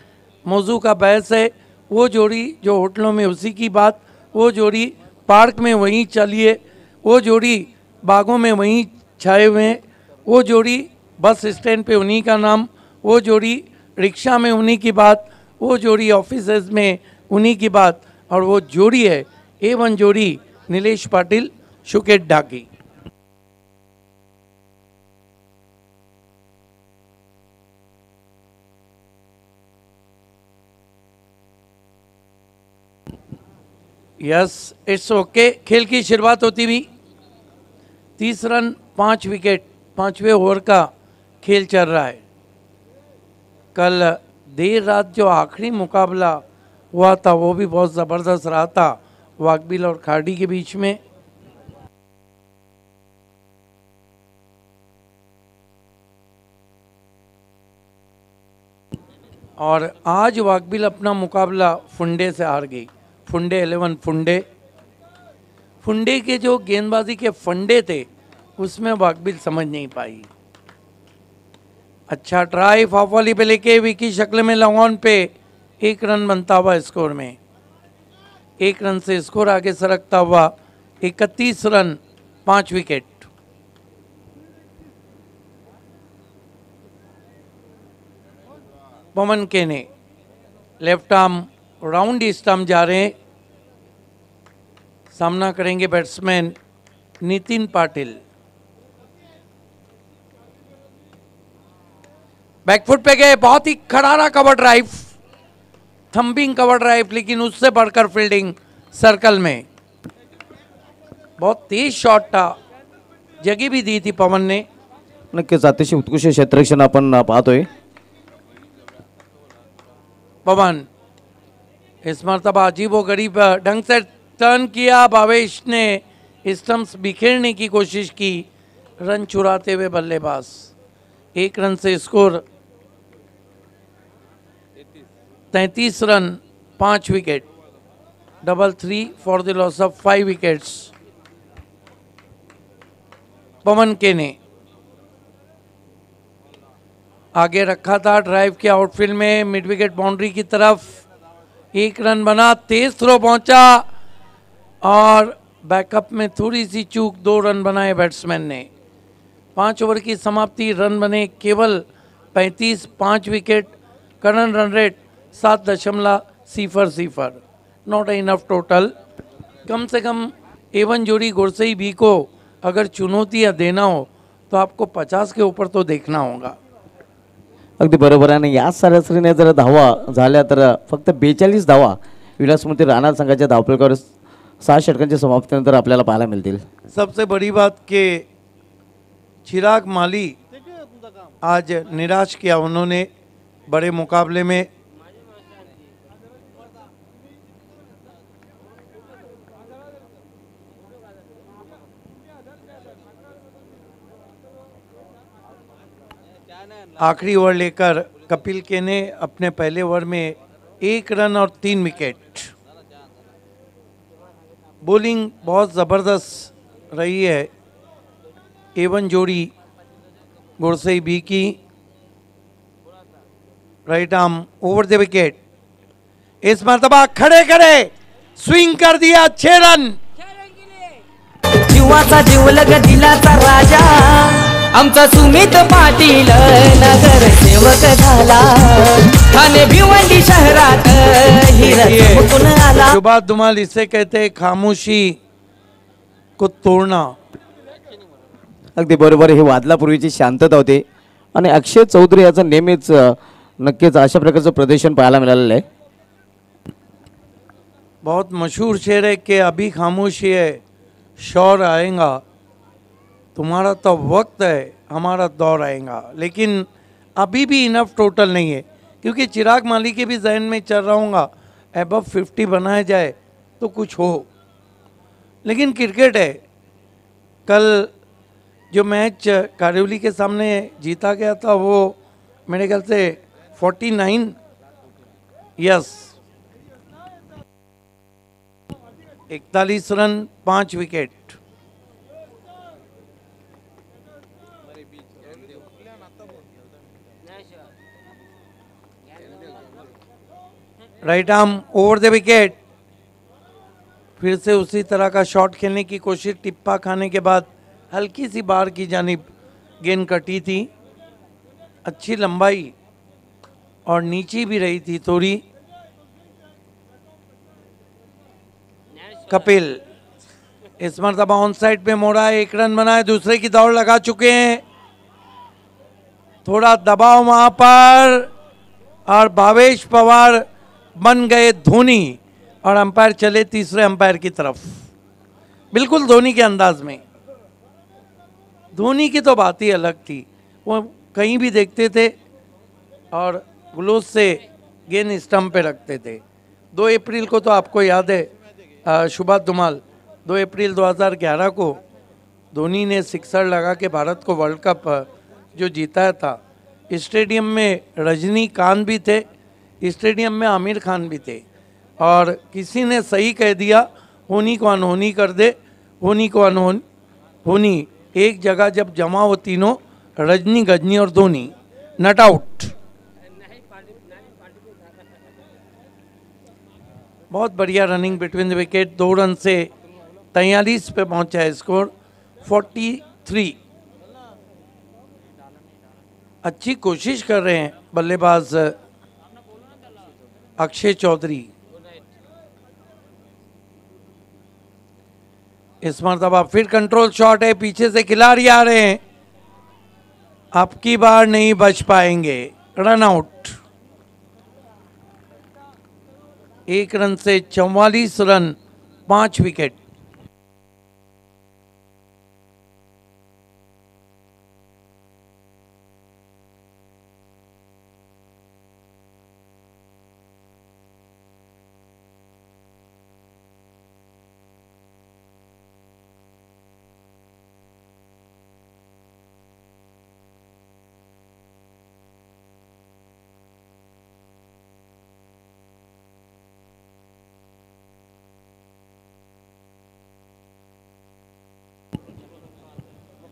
मौजू का बहस है, वो जोड़ी जो होटलों में उसी की बात, वो जोड़ी पार्क में वहीं चलिए, वो जोड़ी बागों में वहीं छाए हुए हैं, वो जोड़ी बस स्टैंड पे उन्हीं का नाम, वो जोड़ी रिक्शा में उन्हीं की बात, वो जोड़ी ऑफिसेज में उन्हीं की बात, और वो जोड़ी है A1 जोड़ी नीलेश पाटिल शुकेट ढाकी. Yes, it's okay. खेल की शुरुआत होती हुई 30 रन 5 विकेट, 5वें ओवर का खेल चल रहा है. कल देर रात जो आखिरी मुकाबला हुआ था वो भी बहुत ज़बरदस्त रहा था वाकबिल और खाड़ी के बीच में. और आज वाकबिल अपना मुकाबला फुंडे से हार गई. फुंडे 11 फुंडे के जो गेंदबाजी के फंडे थे उसमें वाकबिल समझ नहीं पाई. अच्छा ट्राई फाफवाली पे लेके विकी शक्ल में लॉन्ग ऑन पे 1 रन बनता हुआ स्कोर में. 1 रन से स्कोर आगे सरकता हुआ 31 रन 5 विकेट। पवन केने लेफ्ट आर्म राउंड स्टंप जा रहे हैं, सामना करेंगे बैट्समैन नितिन पाटिल। बैकफुट पे गए, बहुत ही खरारा कवर ड्राइव, थंबिंग कवर ड्राइव, लेकिन उससे बढ़कर फील्डिंग सर्कल में। बहुत तेज शॉट था, जगह भी दी थी पवन ने। नक्कीच अतिशय उत्कृष्ट क्षेत्ररक्षण आपण पाहतोय। पवन इस मरतबा अजीबो गरीब ढंग से टर्न किया, भावेश ने स्टंप्स बिखेरने की कोशिश की, रन चुराते हुए बल्लेबाज। 1 रन से score 33 run 5 wicket, 3 for the loss of 5 wickets. Pawan Kene आगे रखा था ड्राइव के आउटफील्ड में, मिड विकेट बाउंड्री की तरफ। 1 रन बना, तेज थ्रो पहुंचा और बैकअप में थोड़ी सी चूक, 2 रन बनाए बैट्समैन ने। 5 ओवर की समाप्ति, रन बने केवल 35, 5 wicket, current run rate 7.0 not enough total. कम से कम एवन जोड़ी गुरसई बी को अगर चुनौतियाँ देना हो तो आपको 50 के ऊपर तो देखना होगा। अगदी बरोबर आहे। आणि या सरासरीने जर धावा झाल्या तर फक्त 42 धावा विलासमूर्ती राणा संघाच्या धावफलकावर 6 षटकांच्या समाप्तीनंतर आपल्याला पाहायला मिळतील। सबसे बड़ी बात कि चिराग माली आज निराश किया उन्होंने बड़े मुकाबले में। आखिरी ओवर लेकर कपिल के ने अपने पहले ओवर में 1 रन और 3 विकेट। बॉलिंग बहुत ज़बरदस्त रही है एवन जोड़ी गुरसई बी की। Right arm over the wicket, इस मरतबा खड़े खड़े स्विंग कर दिया, 6 रन। जीवाचा जीवलग दिलाचा राजा आमचा सुमित पाटील नगर सेवक झाला, ठाणे भिवंडी शहरात हिरा चमकून आला। शुभा धुमाल इसे कहते हैं खामोशी को तोड़ना। अगदी बरोबर, ही वादलापूर्वीची शांतता होती आणि अक्षय चौधरी याचं नेहमीच नक्कीच अशा प्रकारचं प्रदर्शन पाहायला मिळालेलं आहे। बहुत मशहूर शेर है कि अभी खामोशी है शौर आएगा, तुम्हारा तो वक्त है हमारा दौर आएगा। लेकिन अभी भी इनफ टोटल नहीं है, क्योंकि चिराग माली के भी जहन में चल रहा हूँगा एबव 50 बनाया जाए तो कुछ हो। लेकिन क्रिकेट है, कल जो मैच कारिवली के सामने जीता गया था वो मेरे ख्याल से 49 yes 41 run 5 wicket. Right arm over the wicket, फिर से उसी तरह का शॉट खेलने की कोशिश, टिप्पा खाने के बाद हल्की सी बाहर की जानिब गेंद कटी थी। अच्छी लंबाई और नीची भी रही थी थोड़ी। कपिल इस मरतबा ऑन साइड पे मोड़ा, 1 रन बनाए, दूसरे की दौड़ लगा चुके हैं। थोड़ा दबाव वहां पर और भावेश पवार बन गए धोनी और अंपायर चले तीसरे अंपायर की तरफ, बिल्कुल धोनी के अंदाज में। धोनी की तो बात ही अलग थी, वो कहीं भी देखते थे और ग्लोव से गेंद स्टंप पे रखते थे। 2 अप्रैल को तो आपको याद है शुभा धुमाल, 2 अप्रैल 2011 को धोनी ने सिक्सर लगा के भारत को वर्ल्ड कप जो जीता था। स्टेडियम में रजनीकांत भी थे, स्टेडियम में आमिर खान भी थे और किसी ने सही कह दिया होनी को अनहोनी कर दे, होनी को अनहोनी एक जगह जब जमा हो तीनों, रजनी गजनी और धोनी, नट आउट। बहुत बढ़िया running between the wicket, 2 run से 43 पे पहुंचा है स्कोर 43। अच्छी कोशिश कर रहे हैं बल्लेबाज अक्षय चौधरी। इस मरतबा फिर कंट्रोल शॉट है, पीछे से खिलाड़ी आ रहे हैं, आपकी बार नहीं बच पाएंगे, रन आउट। 1 रन से 44 रन, 5 विकेट।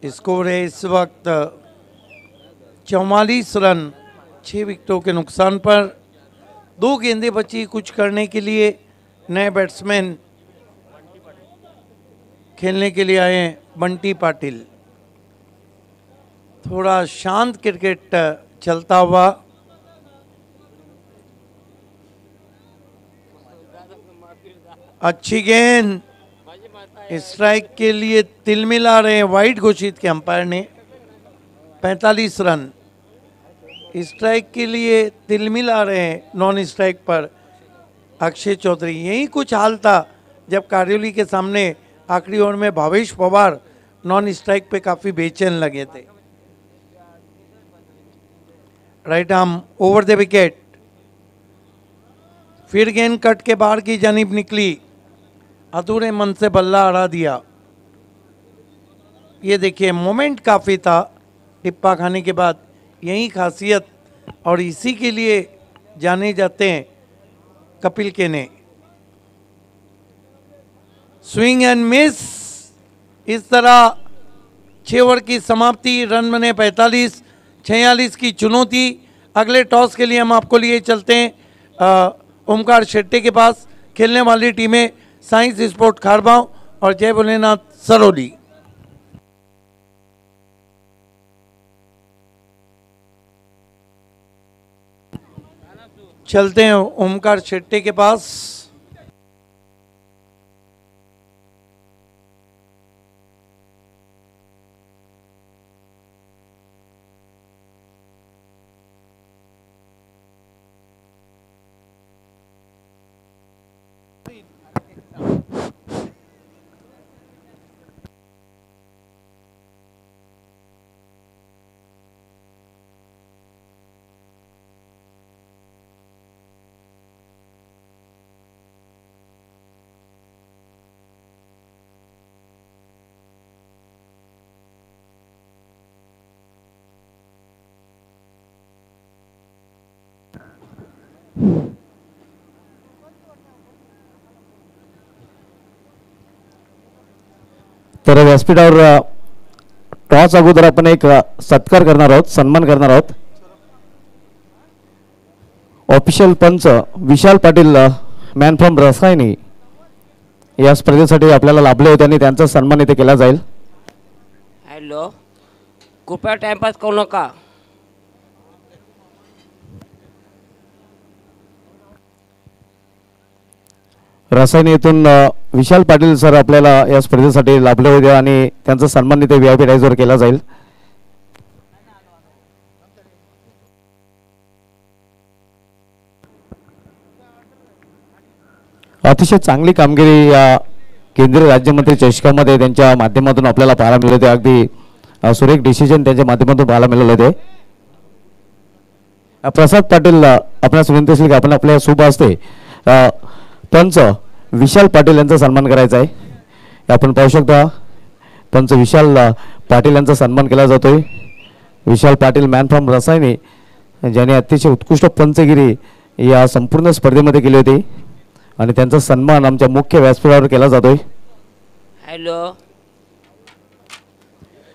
स्कोर है इस वक्त 44 रन, 6 विकेटों के नुकसान पर। 2 गेंदें बची कुछ करने के लिए। नए बैट्समैन खेलने के लिए आए हैं बंटी पाटिल। थोड़ा शांत क्रिकेट चलता हुआ। अच्छी गेंद, स्ट्राइक के लिए तिलमिला रहे हैं, वाइड घोषित किया अंपायर ने। 45 रन, स्ट्राइक के लिए तिलमिला रहे हैं नॉन स्ट्राइक पर अक्षय चौधरी। यही कुछ हाल था जब कारियोली के सामने आखिरी ओवर में भावेश पवार नॉन स्ट्राइक पे काफी बेचैन लगे थे। Right arm over the wicket, फिर गेंद कट के बाहर की जानिब निकली, अधूरे मन से बल्ला अड़ा दिया। ये देखिए मोमेंट काफ़ी था टिप्पा खाने के बाद, यही खासियत और इसी के लिए जाने जाते हैं कपिल केने। स्विंग एंड मिस, इस तरह 6 ओवर की समाप्ति, रन बने 45, 46 की चुनौती। अगले टॉस के लिए हम आपको लिए चलते हैं ओमकार शेट्टी के पास। खेलने वाली टीमें साइंस स्पोर्ट खारबाव और जय भोलेनाथ सरोली। चलते हैं ओमकार शेट्टी के पास। तर व्यासपीठावर टॉस अगोदर आपण एक सत्कार करणार आहोत, सन्मान करणार आहोत। ऑफिशियल पंच विशाल पाटील मॅन फ्रॉम रसायनी या स्पर्धेसाठी आपल्याला लाभले होते आणि त्यांचा सन्मान इथे केला जाईल। हॅलो, कृपया टाइमपास करू नका। रसायनी येथून विशाल पाटील सर आपल्याला या स्पर्धेसाठी लाभले होते आणि त्यांचा सन्मान इथे व्हीआयपी डायसवर केला जाईल। अतिशय चांगली कामगिरी या केंद्रीय राज्यमंत्री चषकामध्ये त्यांच्या माध्यमातून आपल्याला पाहायला मिळाले होते। अगदी सुरेख डिसिजन त्यांच्या माध्यमातून पाहायला मिळाले होते। प्रसाद पाटील आपल्यास विनंती असेल की आपण आपल्या शुभ हस्ते पंच विशाल पाटील यांचा सन्मान करायचा आहे। आपण पाहू शकता पंच विशाल पाटील यांचा सन्मान केला जातोय। विशाल पाटील मॅन फ्रॉम रसायनी ज्यांनी अतिशय उत्कृष्ट पंचगिरी या संपूर्ण स्पर्धेमध्ये केली होती आणि त्यांचा सन्मान आमच्या मुख्य व्यासपीठावर केला जातोय। हॅलो,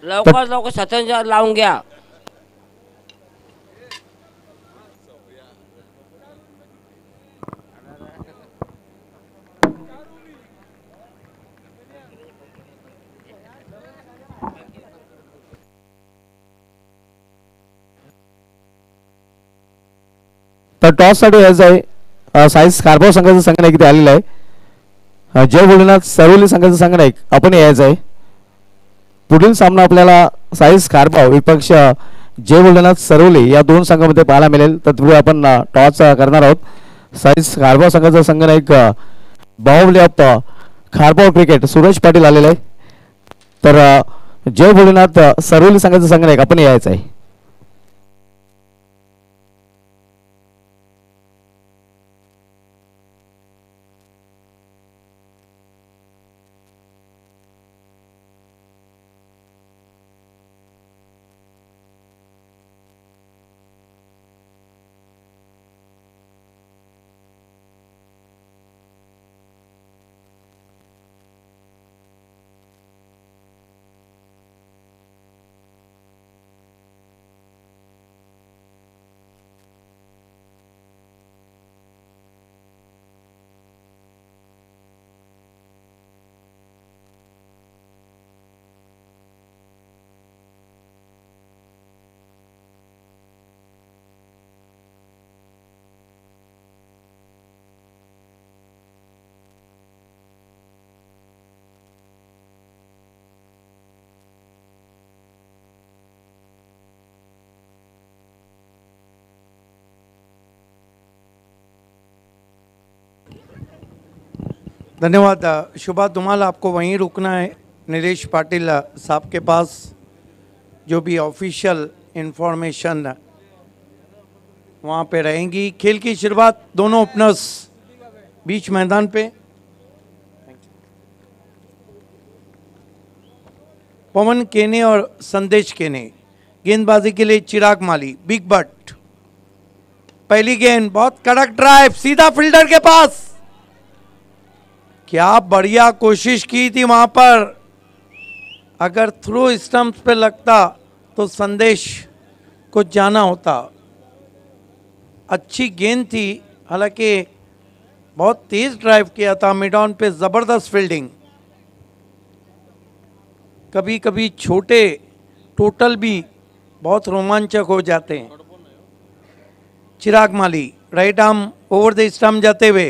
लवकर लवकर सतंजा लावून घ्या। तर टॉससाठी यायचं आहे साई स्कार्बो संघाचा संघनायक इथे आलेला आहे. जय भोलेनाथ सरोली संघाचा संघनायक आपण यायचं आहे. पुढील सामना आपल्याला साई स्कार्बो विपक्ष जय भोलेनाथ सरोली या दोन संघामध्ये पाहायला मिळेल. तत्पूर्वी आपण टॉस करणार आहोत. साई स्कार्बो संघाचा संघनायक बाहुबली ऑफ खारबाव क्रिकेट सूरज पाटील आलेला आहे. तर जय भोलेनाथ सरोली संघाचा संघनायक आपण यायचं आहे. धन्यवाद शुभा धुमाल, आपको वहीं रुकना है नीलेश पाटिल साहब के पास. जो भी ऑफिशियल इंफॉर्मेशन वहाँ पे रहेंगी. खेल की शुरुआत दोनों ओपनर्स बीच मैदान पे. पवन केने और संदेश केने. गेंदबाजी के लिए चिराग माली, बिग बट. पहली गेंद, बहुत कड़क ड्राइव, सीधा फील्डर के पास. क्या बढ़िया कोशिश की थी वहां पर. अगर थ्रो स्टंप्स पे लगता तो संदेश को जाना होता. अच्छी गेंद थी, हालांकि बहुत तेज ड्राइव किया था. मिड ऑन पे जबरदस्त फील्डिंग. कभी कभी छोटे टोटल भी बहुत रोमांचक हो जाते हैं. Chirag Mali right arm over the stump जाते हुए.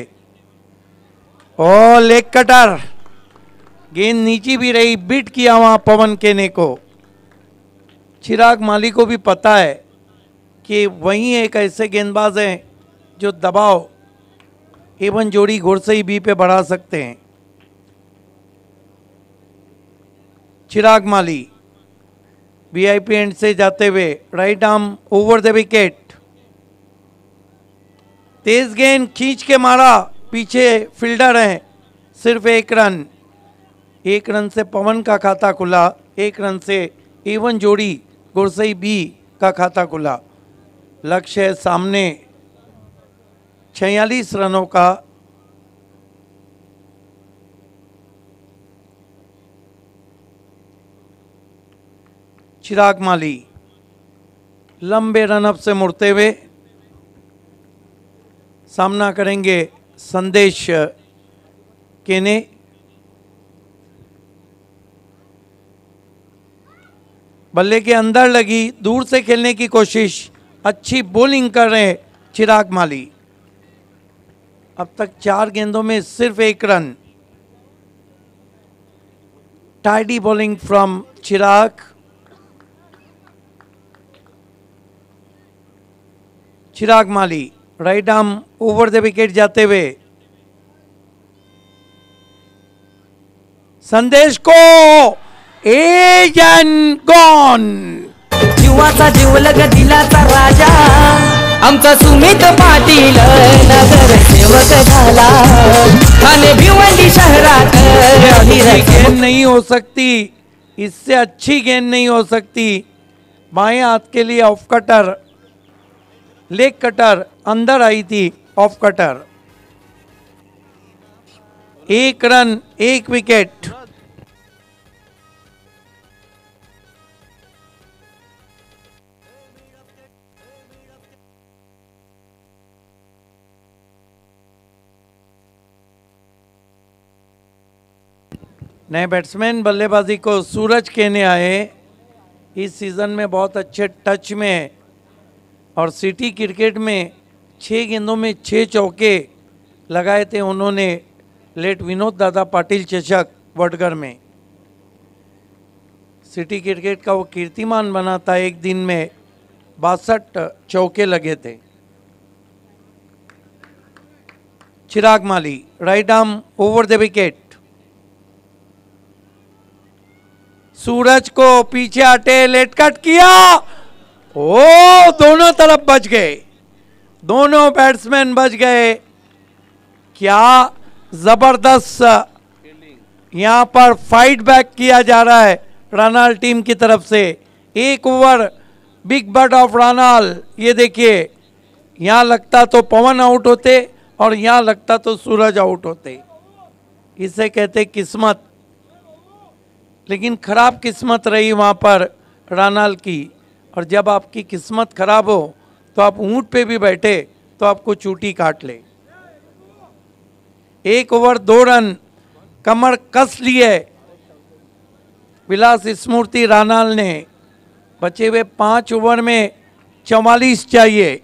ओ लेग कटर, गेंद नीची भी रही, बीट किया वहां पवन केने को. चिराग माली को भी पता है कि वहीं एक ऐसे गेंदबाज हैं जो दबाव एवन जोड़ी घोड़सई बी पे बढ़ा सकते हैं. चिराग माली वीआईपी एंड से जाते हुए right arm over the wicket. तेज गेंद खींच के मारा, पीछे फील्डर हैं. सिर्फ एक रन. एक रन से पवन का खाता खुला, एक रन से एवन जोड़ी गुरसई बी का खाता खुला. लक्ष्य है सामने 46 रनों का. चिराग माली लंबे रनअप से मुड़ते हुए सामना करेंगे संदेश केने. बल्ले के अंदर लगी, दूर से खेलने की कोशिश. अच्छी बॉलिंग कर रहे हैं चिराग माली. अब तक 4 गेंदों में सिर्फ 1 run. Tidy bowling from Chirag. Chirag Mali right arm over the wicket जाते हुए संदेश को एज एंड गॉन. जीवाचा जीवलग दिलाचा राजा आमचा सुमित पाटील नगर सेवक झाला. ठाणे भिवंडी शहरात गेंद नहीं हो सकती, इससे अच्छी गेंद नहीं हो सकती. बाएं हाथ के लिए ऑफ कटर, लेग कटर अंदर आई थी. Off cutter. 1 run 1 wicket. नए बैट्समैन बल्लेबाजी को सूरज केने आए. इस सीज़न में बहुत अच्छे टच में और सिटी क्रिकेट में 6 गेंदों में 6 चौके लगाए थे उन्होंने लेट विनोद दादा पाटिल चषक वडगर में। सिटी क्रिकेट का वो कीर्तिमान बना था, एक दिन में 62 चौके लगे थे। Chirag Mali right arm over the wicket, Suraj को पीछे हटे, लेट कट किया, ओ दोनों तरफ बच गए, दोनों बैट्समैन बच गए। क्या जबरदस्त यहां पर फाइट बैक किया जा रहा है रानाल टीम की तरफ से। 1 ओवर बिग बट ऑफ रानाल। ये देखिए, यहां लगता तो पवन आउट होते और यहां लगता तो सूरज आउट होते। इसे कहते किस्मत, लेकिन खराब किस्मत रही वहां पर रानाल की। और जब आपकी किस्मत खराब हो तो आप ऊंट पे भी बैठे तो आपको चूटी काट ले। 1 ओवर 2 रन, कमर कस लिए विलास स्मृति रानाल ने। बचे हुए 5 ओवर में 44 चाहिए।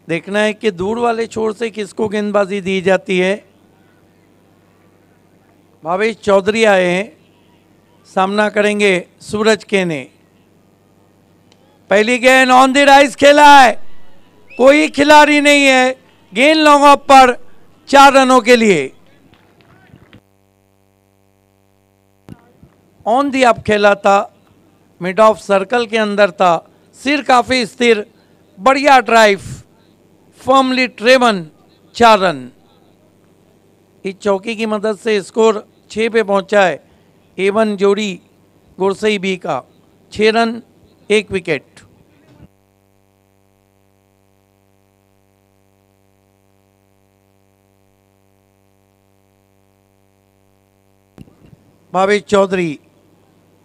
देखना है कि दूर वाले छोर से किसको गेंदबाजी दी जाती है। भावेश चौधरी आए हैं, सामना करेंगे सूरज केने। पहली गेंद ऑन द राइज खेला है, कोई खिलाड़ी नहीं है, गेंद लॉन्ग ऑफ पर 4 रनों के लिए। ऑन दी अप खेला था, मिड ऑफ सर्कल के अंदर था, सिर काफी स्थिर, बढ़िया ड्राइव, फर्मली ट्रेवन, 4 रन। इस चौकी की मदद से स्कोर 6 पे पहुंचा है। A1 जोड़ी गुरसई बी का 6 run 1 wicket. Bhavesh Chaudhary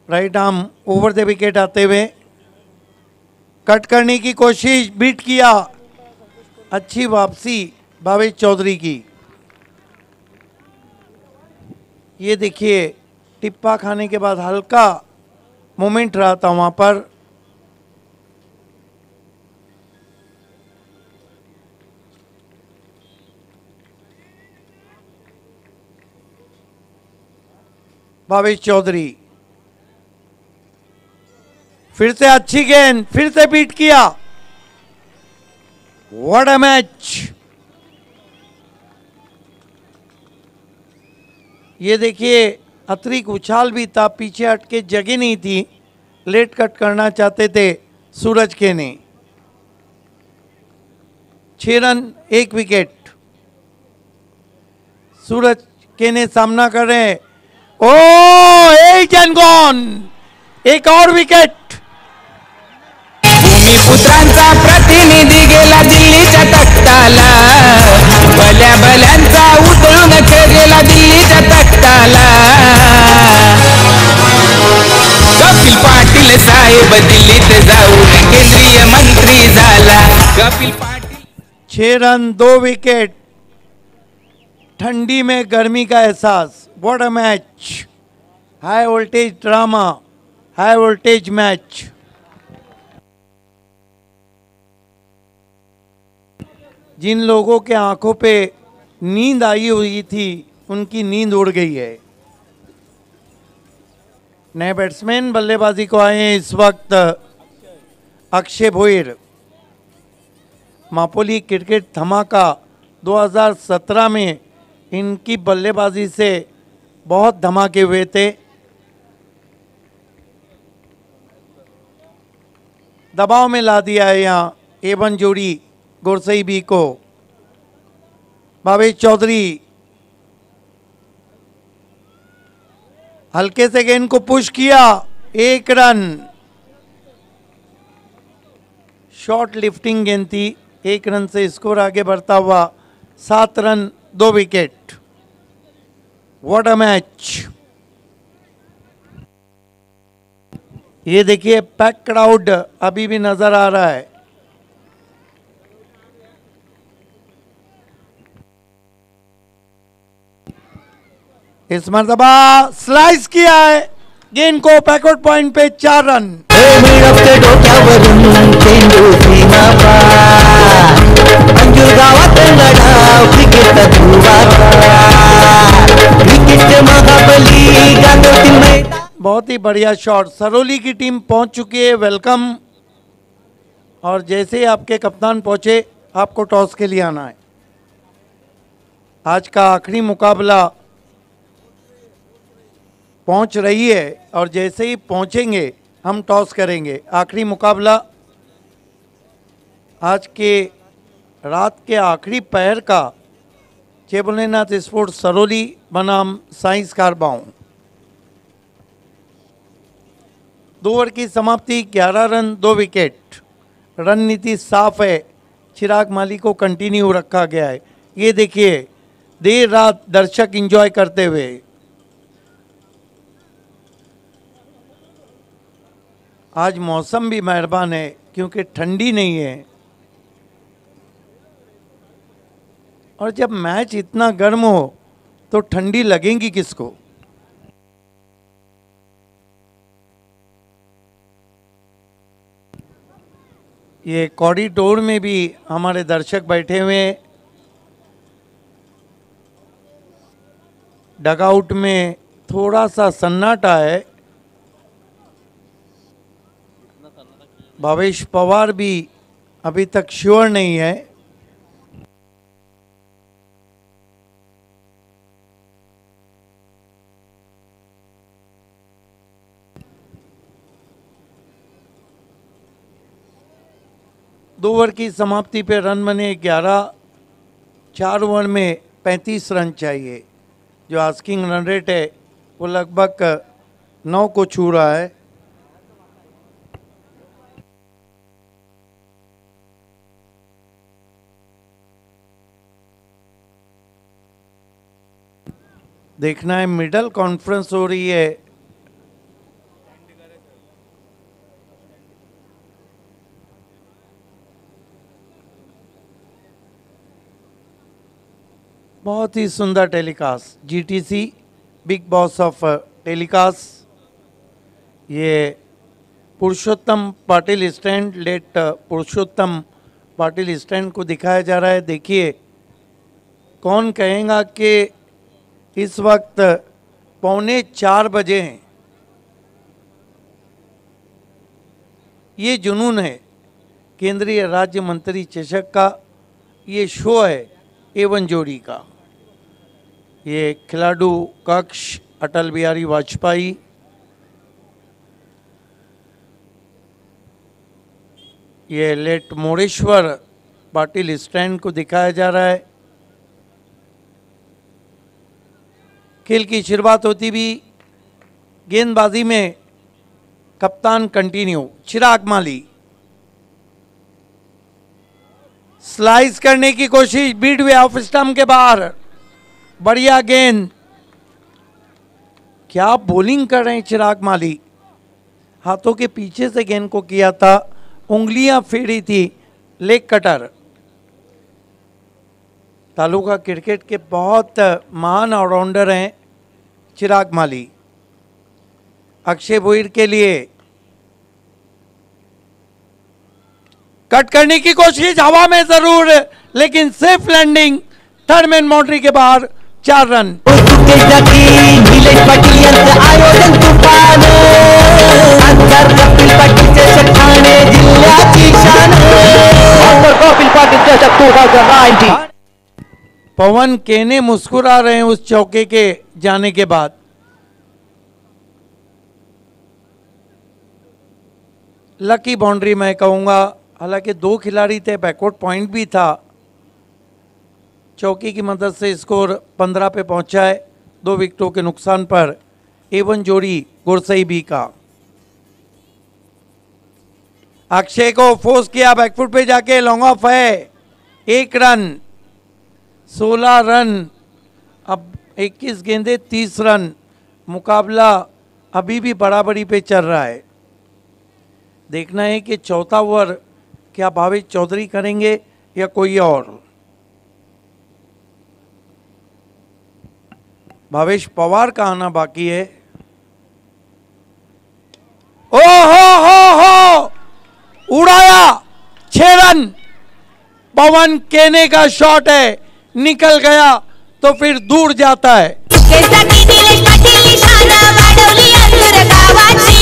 right arm over the wicket आते हुए कट करने की कोशिश, बीट किया, अच्छी वापसी भावेश चौधरी की। ये देखिए, टिप्पा खाने के बाद हल्का मोमेंट रहा था वहां पर। भावेश चौधरी फिर से अच्छी गेंद, फिर से बीट किया। What a match. ये देखिए, अतिरिक्त उछाल भी था, पीछे हटके जगह नहीं थी, लेट कट करना चाहते थे सूरज के ने। 6 रन 1 विकेट। सूरज के ने सामना कर रहे हैं। ओ 8 रन गॉन, एक और विकेट। भूमिपुत्रांचा प्रतिनिधी गेला दिल्लीच्या तख्ताला, भल्या भल्यांचा उतरून गेला दिल्लीच्या तख्ताला। कपिल पाटील साहेब दिल्लीत जाऊन केंद्रीय मंत्री झाला। Kapil Patil 6 run 2 wicket. ठंडी में गर्मी का एहसास। What a match. High voltage drama, high voltage match. जिन लोगों के आंखों पे नींद आई हुई थी उनकी नींद उड़ गई है। नए बैट्समैन बल्लेबाजी को आए हैं इस वक्त अक्षय भोईर। मापोली क्रिकेट धमाका 2017 में इनकी बल्लेबाजी से बहुत धमाके हुए थे। दबाव में ला दिया है यहाँ A1 जोड़ी गुरसई बी को। भावेश चौधरी हल्के से गेंद को पुश किया, 1 रन। शॉर्ट लिफ्टिंग गेंद थी, 1 रन से स्कोर आगे बढ़ता हुआ 7 run 2 wicket. What a match. ये देखिए, पैक क्राउड अभी भी नजर आ रहा है। इस मर्तबा स्लाइस किया है गेंद को बैकवर्ड पॉइंट पे 4 रन। मिळवते डोक्यावरून चेंडू सीमा पार अंजूर गावात लढाव क्रिकेट धुवाचा क्रिकेट महाबली गांधोटी मैदान। बहुत ही बढ़िया शॉट। सरोली की टीम पहुंच चुकी है, वेलकम। और जैसे ही आपके कप्तान पहुंचे आपको टॉस के लिए आना है। आज का आखिरी मुकाबला पहुंच रही है और जैसे ही पहुंचेंगे हम टॉस करेंगे। आखिरी मुकाबला आज के रात के आखिरी पहर का चेबुलेनाथ स्पोर्ट्स सरोली बनाम साइंस कारबाओं। 2 ओवर की समाप्ति, 11 रन 2 विकेट। रणनीति साफ है, चिराग माली को कंटिन्यू रखा गया है। ये देखिए देर रात दर्शक एंजॉय करते हुए। आज मौसम भी मेहरबान है क्योंकि ठंडी नहीं है। और जब मैच इतना गर्म हो तो ठंडी लगेगी किसको। ये कॉरिडोर में भी हमारे दर्शक बैठे हुए हैं। डगआउट में थोड़ा सा सन्नाटा है। भावेश पवार भी अभी तक श्योर नहीं है। दो ओवर की समाप्ति पे रन बने 11। 4 ओवर में 35 रन चाहिए। जो आस्किंग रन रेट है वो लगभग 9 को छू रहा है। देखना है, मिडल कॉन्फ्रेंस हो रही है। बहुत ही सुंदर telecast, GTC big boss of telecast. ये पुरुषोत्तम पाटिल स्टैंड, लेट पुरुषोत्तम पाटिल स्टैंड को दिखाया जा रहा है। देखिए कौन कहेगा कि इस वक्त 3:45 बजे हैं। ये जुनून है केंद्रीय राज्य मंत्री चषक का। ये शो है एवन जोड़ी का। ये खिलाड़ू कक्ष अटल बिहारी वाजपेयी। ये लेट मोरेश्वर पाटिल स्टैंड को दिखाया जा रहा है। खेल की शुरुआत होती भी गेंदबाजी में कप्तान कंटिन्यू चिराग माली। स्लाइस करने की कोशिश, बीट वे ऑफ स्टंप के बाहर। बढ़िया गेंद। क्या बॉलिंग कर रहे हैं चिराग माली। हाथों के पीछे से गेंद को किया था, उंगलियां फेरी थी, लेग कटर। तालुका क्रिकेट के बहुत महान ऑलराउंडर हैं चिराग माली। अक्षय भोईर के लिए कट करने की कोशिश, हवा में जरूर लेकिन safe landing. Third man boundary के बाहर 4 रन। नीलेश पाटील यांचं आयोजन तुफान खासदार कपिल पाटील चषक ठाणे जिल्ह्याची शान कपिल पाटील चषक 2019। पवन केने मुस्कुरा रहे हैं उस चौके के जाने के बाद। लकी बाउंड्री मैं कहूंगा, हालांकि 2 खिलाड़ी थे, बैकवर्ड पॉइंट भी था। चौकी की मदद से स्कोर 15 पे पहुंचा है। 2 विकेटों के नुकसान पर एवन जोड़ी गुरसई बी का। अक्षय को फोर्स किया, बैकफुट पे जाके लॉन्ग ऑफ है। 1 रन, 16 रन। अब 21 गेंदे 30 रन। मुकाबला अभी भी बराबरी पे चल रहा है। देखना है कि चौथा ओवर क्या भावेश चौधरी करेंगे या कोई और। भावेश पवार का आना बाकी है। ओ हो उड़ाया, 6 रन। पवन केने का शॉट है, निकल गया तो फिर दूर जाता है। केसाची निलेश पाटील शान वाढवली अंतर गावाची,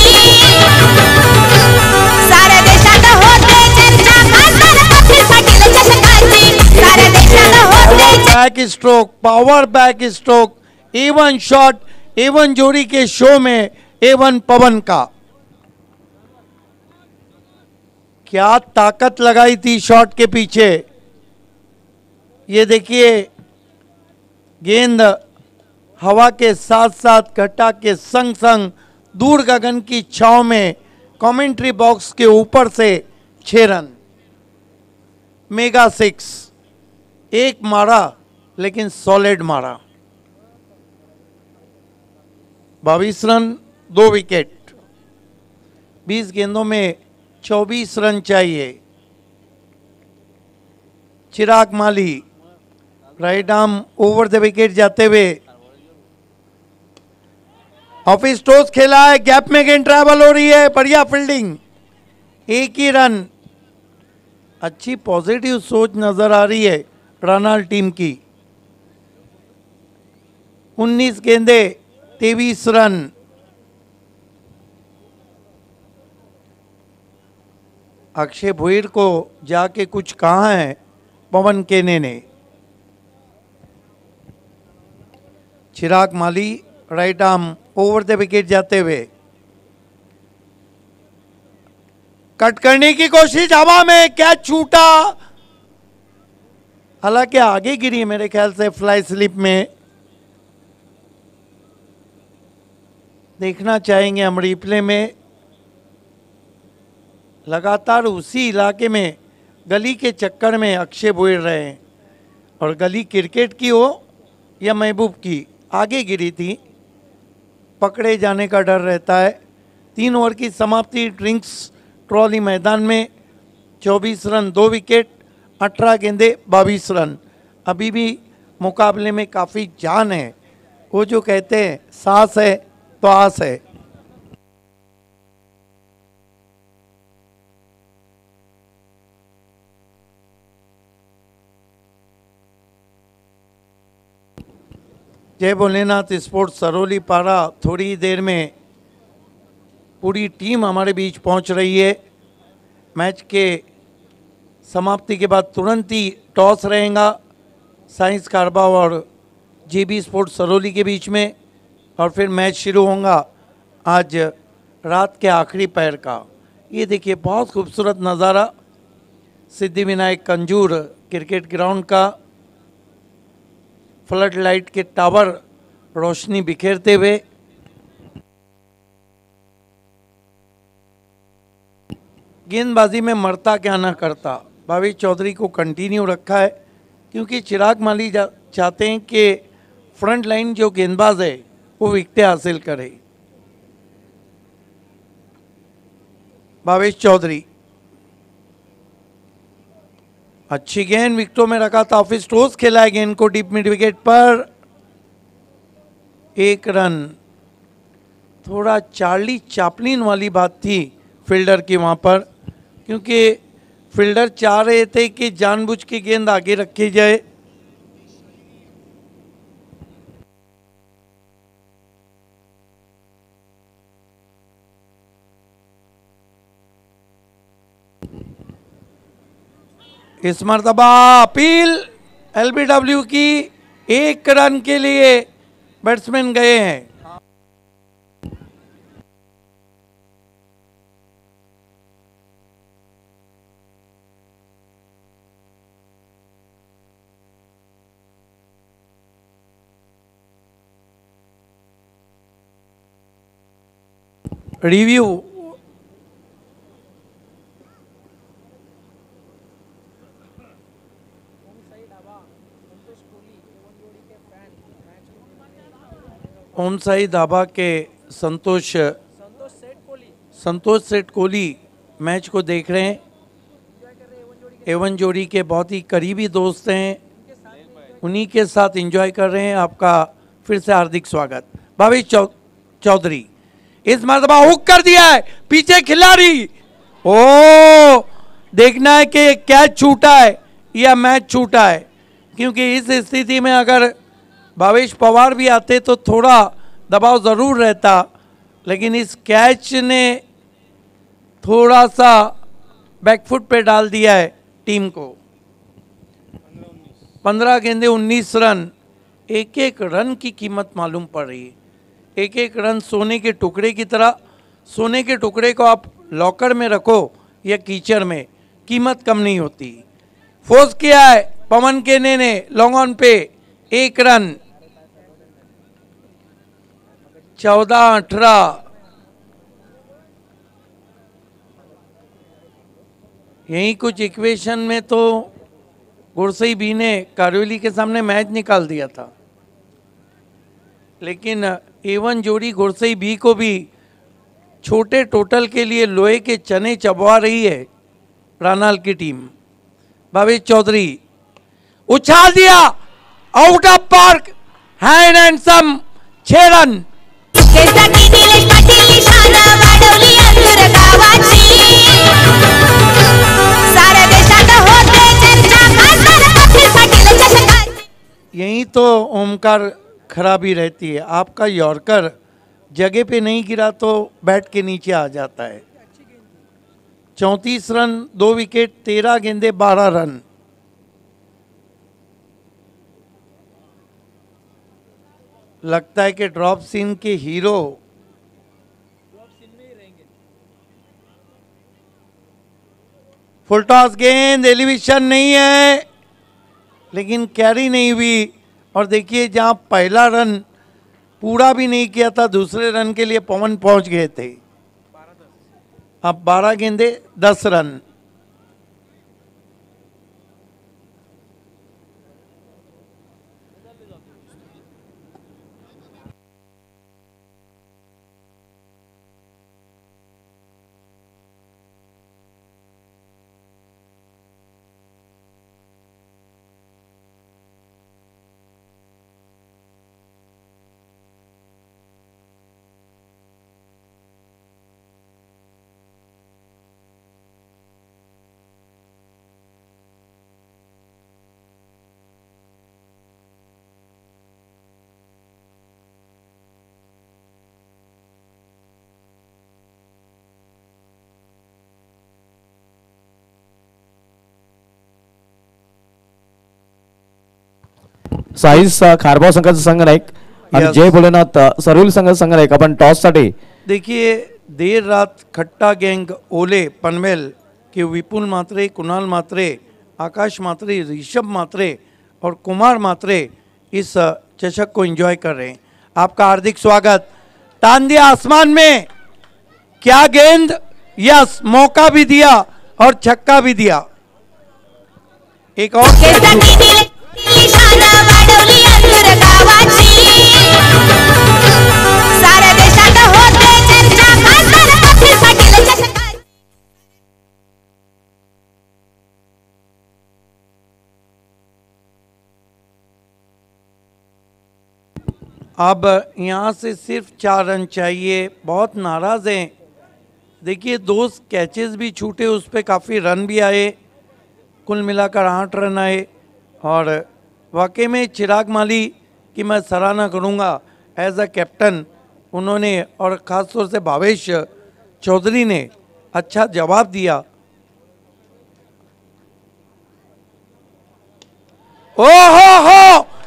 साऱ्या देशात होते चर्चा खासदार कपिल पाटील चषकाची, साऱ्या देशात होते back stroke, power back stroke, A one shot, A one जोड़ी के शो में एवन पवन का क्या ताकत लगाई थी शॉट के पीछे। ये देखिए गेंद हवा के साथ साथ घटा के संग संग दूर गगन की छांव में कमेंट्री बॉक्स के ऊपर से 6 रन, मेगा 6। एक मारा लेकिन सॉलिड मारा। 22 रन, 2 विकेट। 20 गेंदों में 24 रन चाहिए। Chirag Mali right arm over the wicket जाते हुए ऑफिस टॉस खेला है, गैप में गेंद ट्रैवल हो रही है, बढ़िया फील्डिंग, 1 ही रन। अच्छी पॉजिटिव सोच नजर आ रही है रनाल टीम की। 19 गेंदे, 23 रन। अक्षय भुईर को जाके कुछ कहा है पवन केने ने। Chirag Mali right arm over the wicket जाते हुए कट करने की कोशिश, हवा में कैच छूटा, हालांकि आगे गिरी मेरे ख्याल से फ्लाई स्लिप में। देखना चाहेंगे हम रिप्ले में। लगातार उसी इलाके में गली के चक्कर में अक्षय भुईर रहे हैं, और गली क्रिकेट की हो या महबूब की, आगे गिरी थी, पकड़े जाने का डर रहता है। 3 ओवर की समाप्ति ड्रिंक्स ट्रॉली मैदान में। 24 रन, 2 विकेट, 18 गेंदे, 22 रन। अभी भी मुकाबले में काफ़ी जान है। वो जो कहते हैं सांस है तो आस है। जय भोलेनाथ स्पोर्ट्स सरोली पारा थोड़ी देर में पूरी टीम हमारे बीच पहुंच रही है। मैच के समाप्ति के बाद तुरंत ही टॉस रहेगा साइंस कारबाव और जेबी स्पोर्ट्स सरोली के बीच में, और फिर मैच शुरू होगा आज रात के आखिरी पैर का। ये देखिए बहुत खूबसूरत नज़ारा सिद्धिविनायक कंजूर क्रिकेट ग्राउंड का। फ्लड लाइट के टावर रोशनी बिखेरते हुए गेंदबाजी में मरता क्या ना करता। भावेश चौधरी को कंटिन्यू रखा है क्योंकि चिराग माली चाहते हैं कि फ्रंट लाइन जो गेंदबाज है वो विकेटें हासिल करे। भावेश चौधरी अच्छी गेंद विकेटों में रखा था। ऑफिस टॉस खेला है गेंद को डीप मिड विकेट पर, 1 रन। थोड़ा चार्ली चैपलिन वाली बात थी फील्डर की वहाँ पर, क्योंकि फील्डर चाह रहे थे कि जानबूझ के गेंद आगे रखी जाए। इस मर्तबा अपील एलबीडब्ल्यू की, 1 रन के लिए बैट्समैन गए हैं। रिव्यू ओमसाई दाबा के संतोष सेठ कोहली मैच को देख रहे हैं। एवन जोड़ी के बहुत ही करीबी दोस्त हैं, उन्हीं के साथ एंजॉय कर रहे हैं। आपका फिर से हार्दिक स्वागत। भावेश चौधरी इस मरतबा हुक कर दिया है, पीछे खिलाड़ी, ओ देखना है कि कैच छूटा है या मैच छूटा है, क्योंकि इस स्थिति में अगर भावेश पवार भी आते तो थोड़ा दबाव ज़रूर रहता, लेकिन इस कैच ने थोड़ा सा बैकफुट पे डाल दिया है टीम को। 15 गेंदे 19 रन, एक एक रन की कीमत मालूम पड़ रही है। एक एक रन सोने के टुकड़े की तरह, सोने के टुकड़े को आप लॉकर में रखो या कीचड़ में, कीमत कम नहीं होती। फोर्स किया है पवन केने ने लॉन्ग ऑन पे, 1 रन, 14-18। यही कुछ इक्वेशन में तो गुरसई बी ने कारोली के सामने मैच निकाल दिया था, लेकिन A1 जोड़ी गुरसई बी को भी छोटे टोटल के लिए लोहे के चने चबवा रही है रानाल की टीम। भावेश चौधरी उछाल दिया, out of park, hand and some, 6 run. यही तो ओमकार खराबी रहती है, आपका यॉर्कर जगह पे नहीं गिरा तो बैट के नीचे आ जाता है। 34 रन, 2 विकेट, 13 गेंदे, 12 रन। लगता है कि ड्रॉप सीन के हीरो फुल टॉस गेंद, एलिवेशन नहीं है, लेकिन कैरी नहीं हुई। और देखिए जहां पहला रन पूरा भी नहीं किया था, दूसरे रन के लिए पवन पहुंच गए थे। अब 12 गेंदे 10 रन। साईज खारबाव संघाचा संघनायक आणि Yes. जय भोलेनाथ सरोली संघाचा संघनायक आपण टॉस साठी। देखिए देर रात खट्टा गैंग ओले पनवेल के विपुल मात्रे, कुणाल मात्रे, आकाश मात्रे, ऋषभ मात्रे और कुमार मात्रे इस चषक को एंजॉय कर रहे हैं। आपका हार्दिक स्वागत। तान दिया आसमान में, क्या गेंद, यस, मौका भी दिया और छक्का भी दिया। एक और अब यहाँ से सिर्फ 4 रन चाहिए, बहुत नाराज़ हैं। देखिए 2 कैचेस भी छूटे, उस पर काफ़ी रन भी आए, कुल मिलाकर 8 रन आए। और वाकई में चिराग माली की मैं सराहना करूँगा एज अ कैप्टन, उन्होंने और ख़ास तौर से भावेश चौधरी ने अच्छा जवाब दिया। हो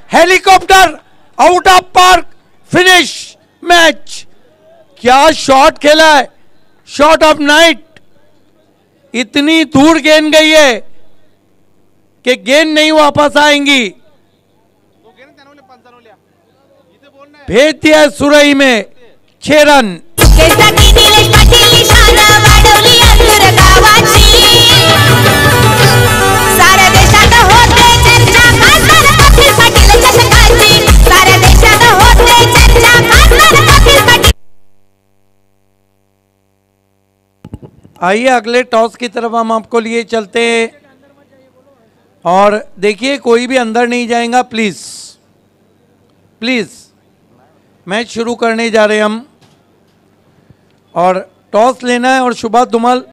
helicopter, out of park, finish match. क्या शॉट खेला है, शॉट ऑफ नाइट। इतनी दूर गेंद गई है कि गेंद नहीं वापस आएंगी, भेज दिया सुरई में, 6 रन। आइए अगले टॉस की तरफ हम आपको लिए चलते हैं। और देखिए कोई भी अंदर नहीं जाएगा, प्लीज प्लीज। मैच शुरू करने जा रहे हैं हम और टॉस लेना है और सुभाष धुमाल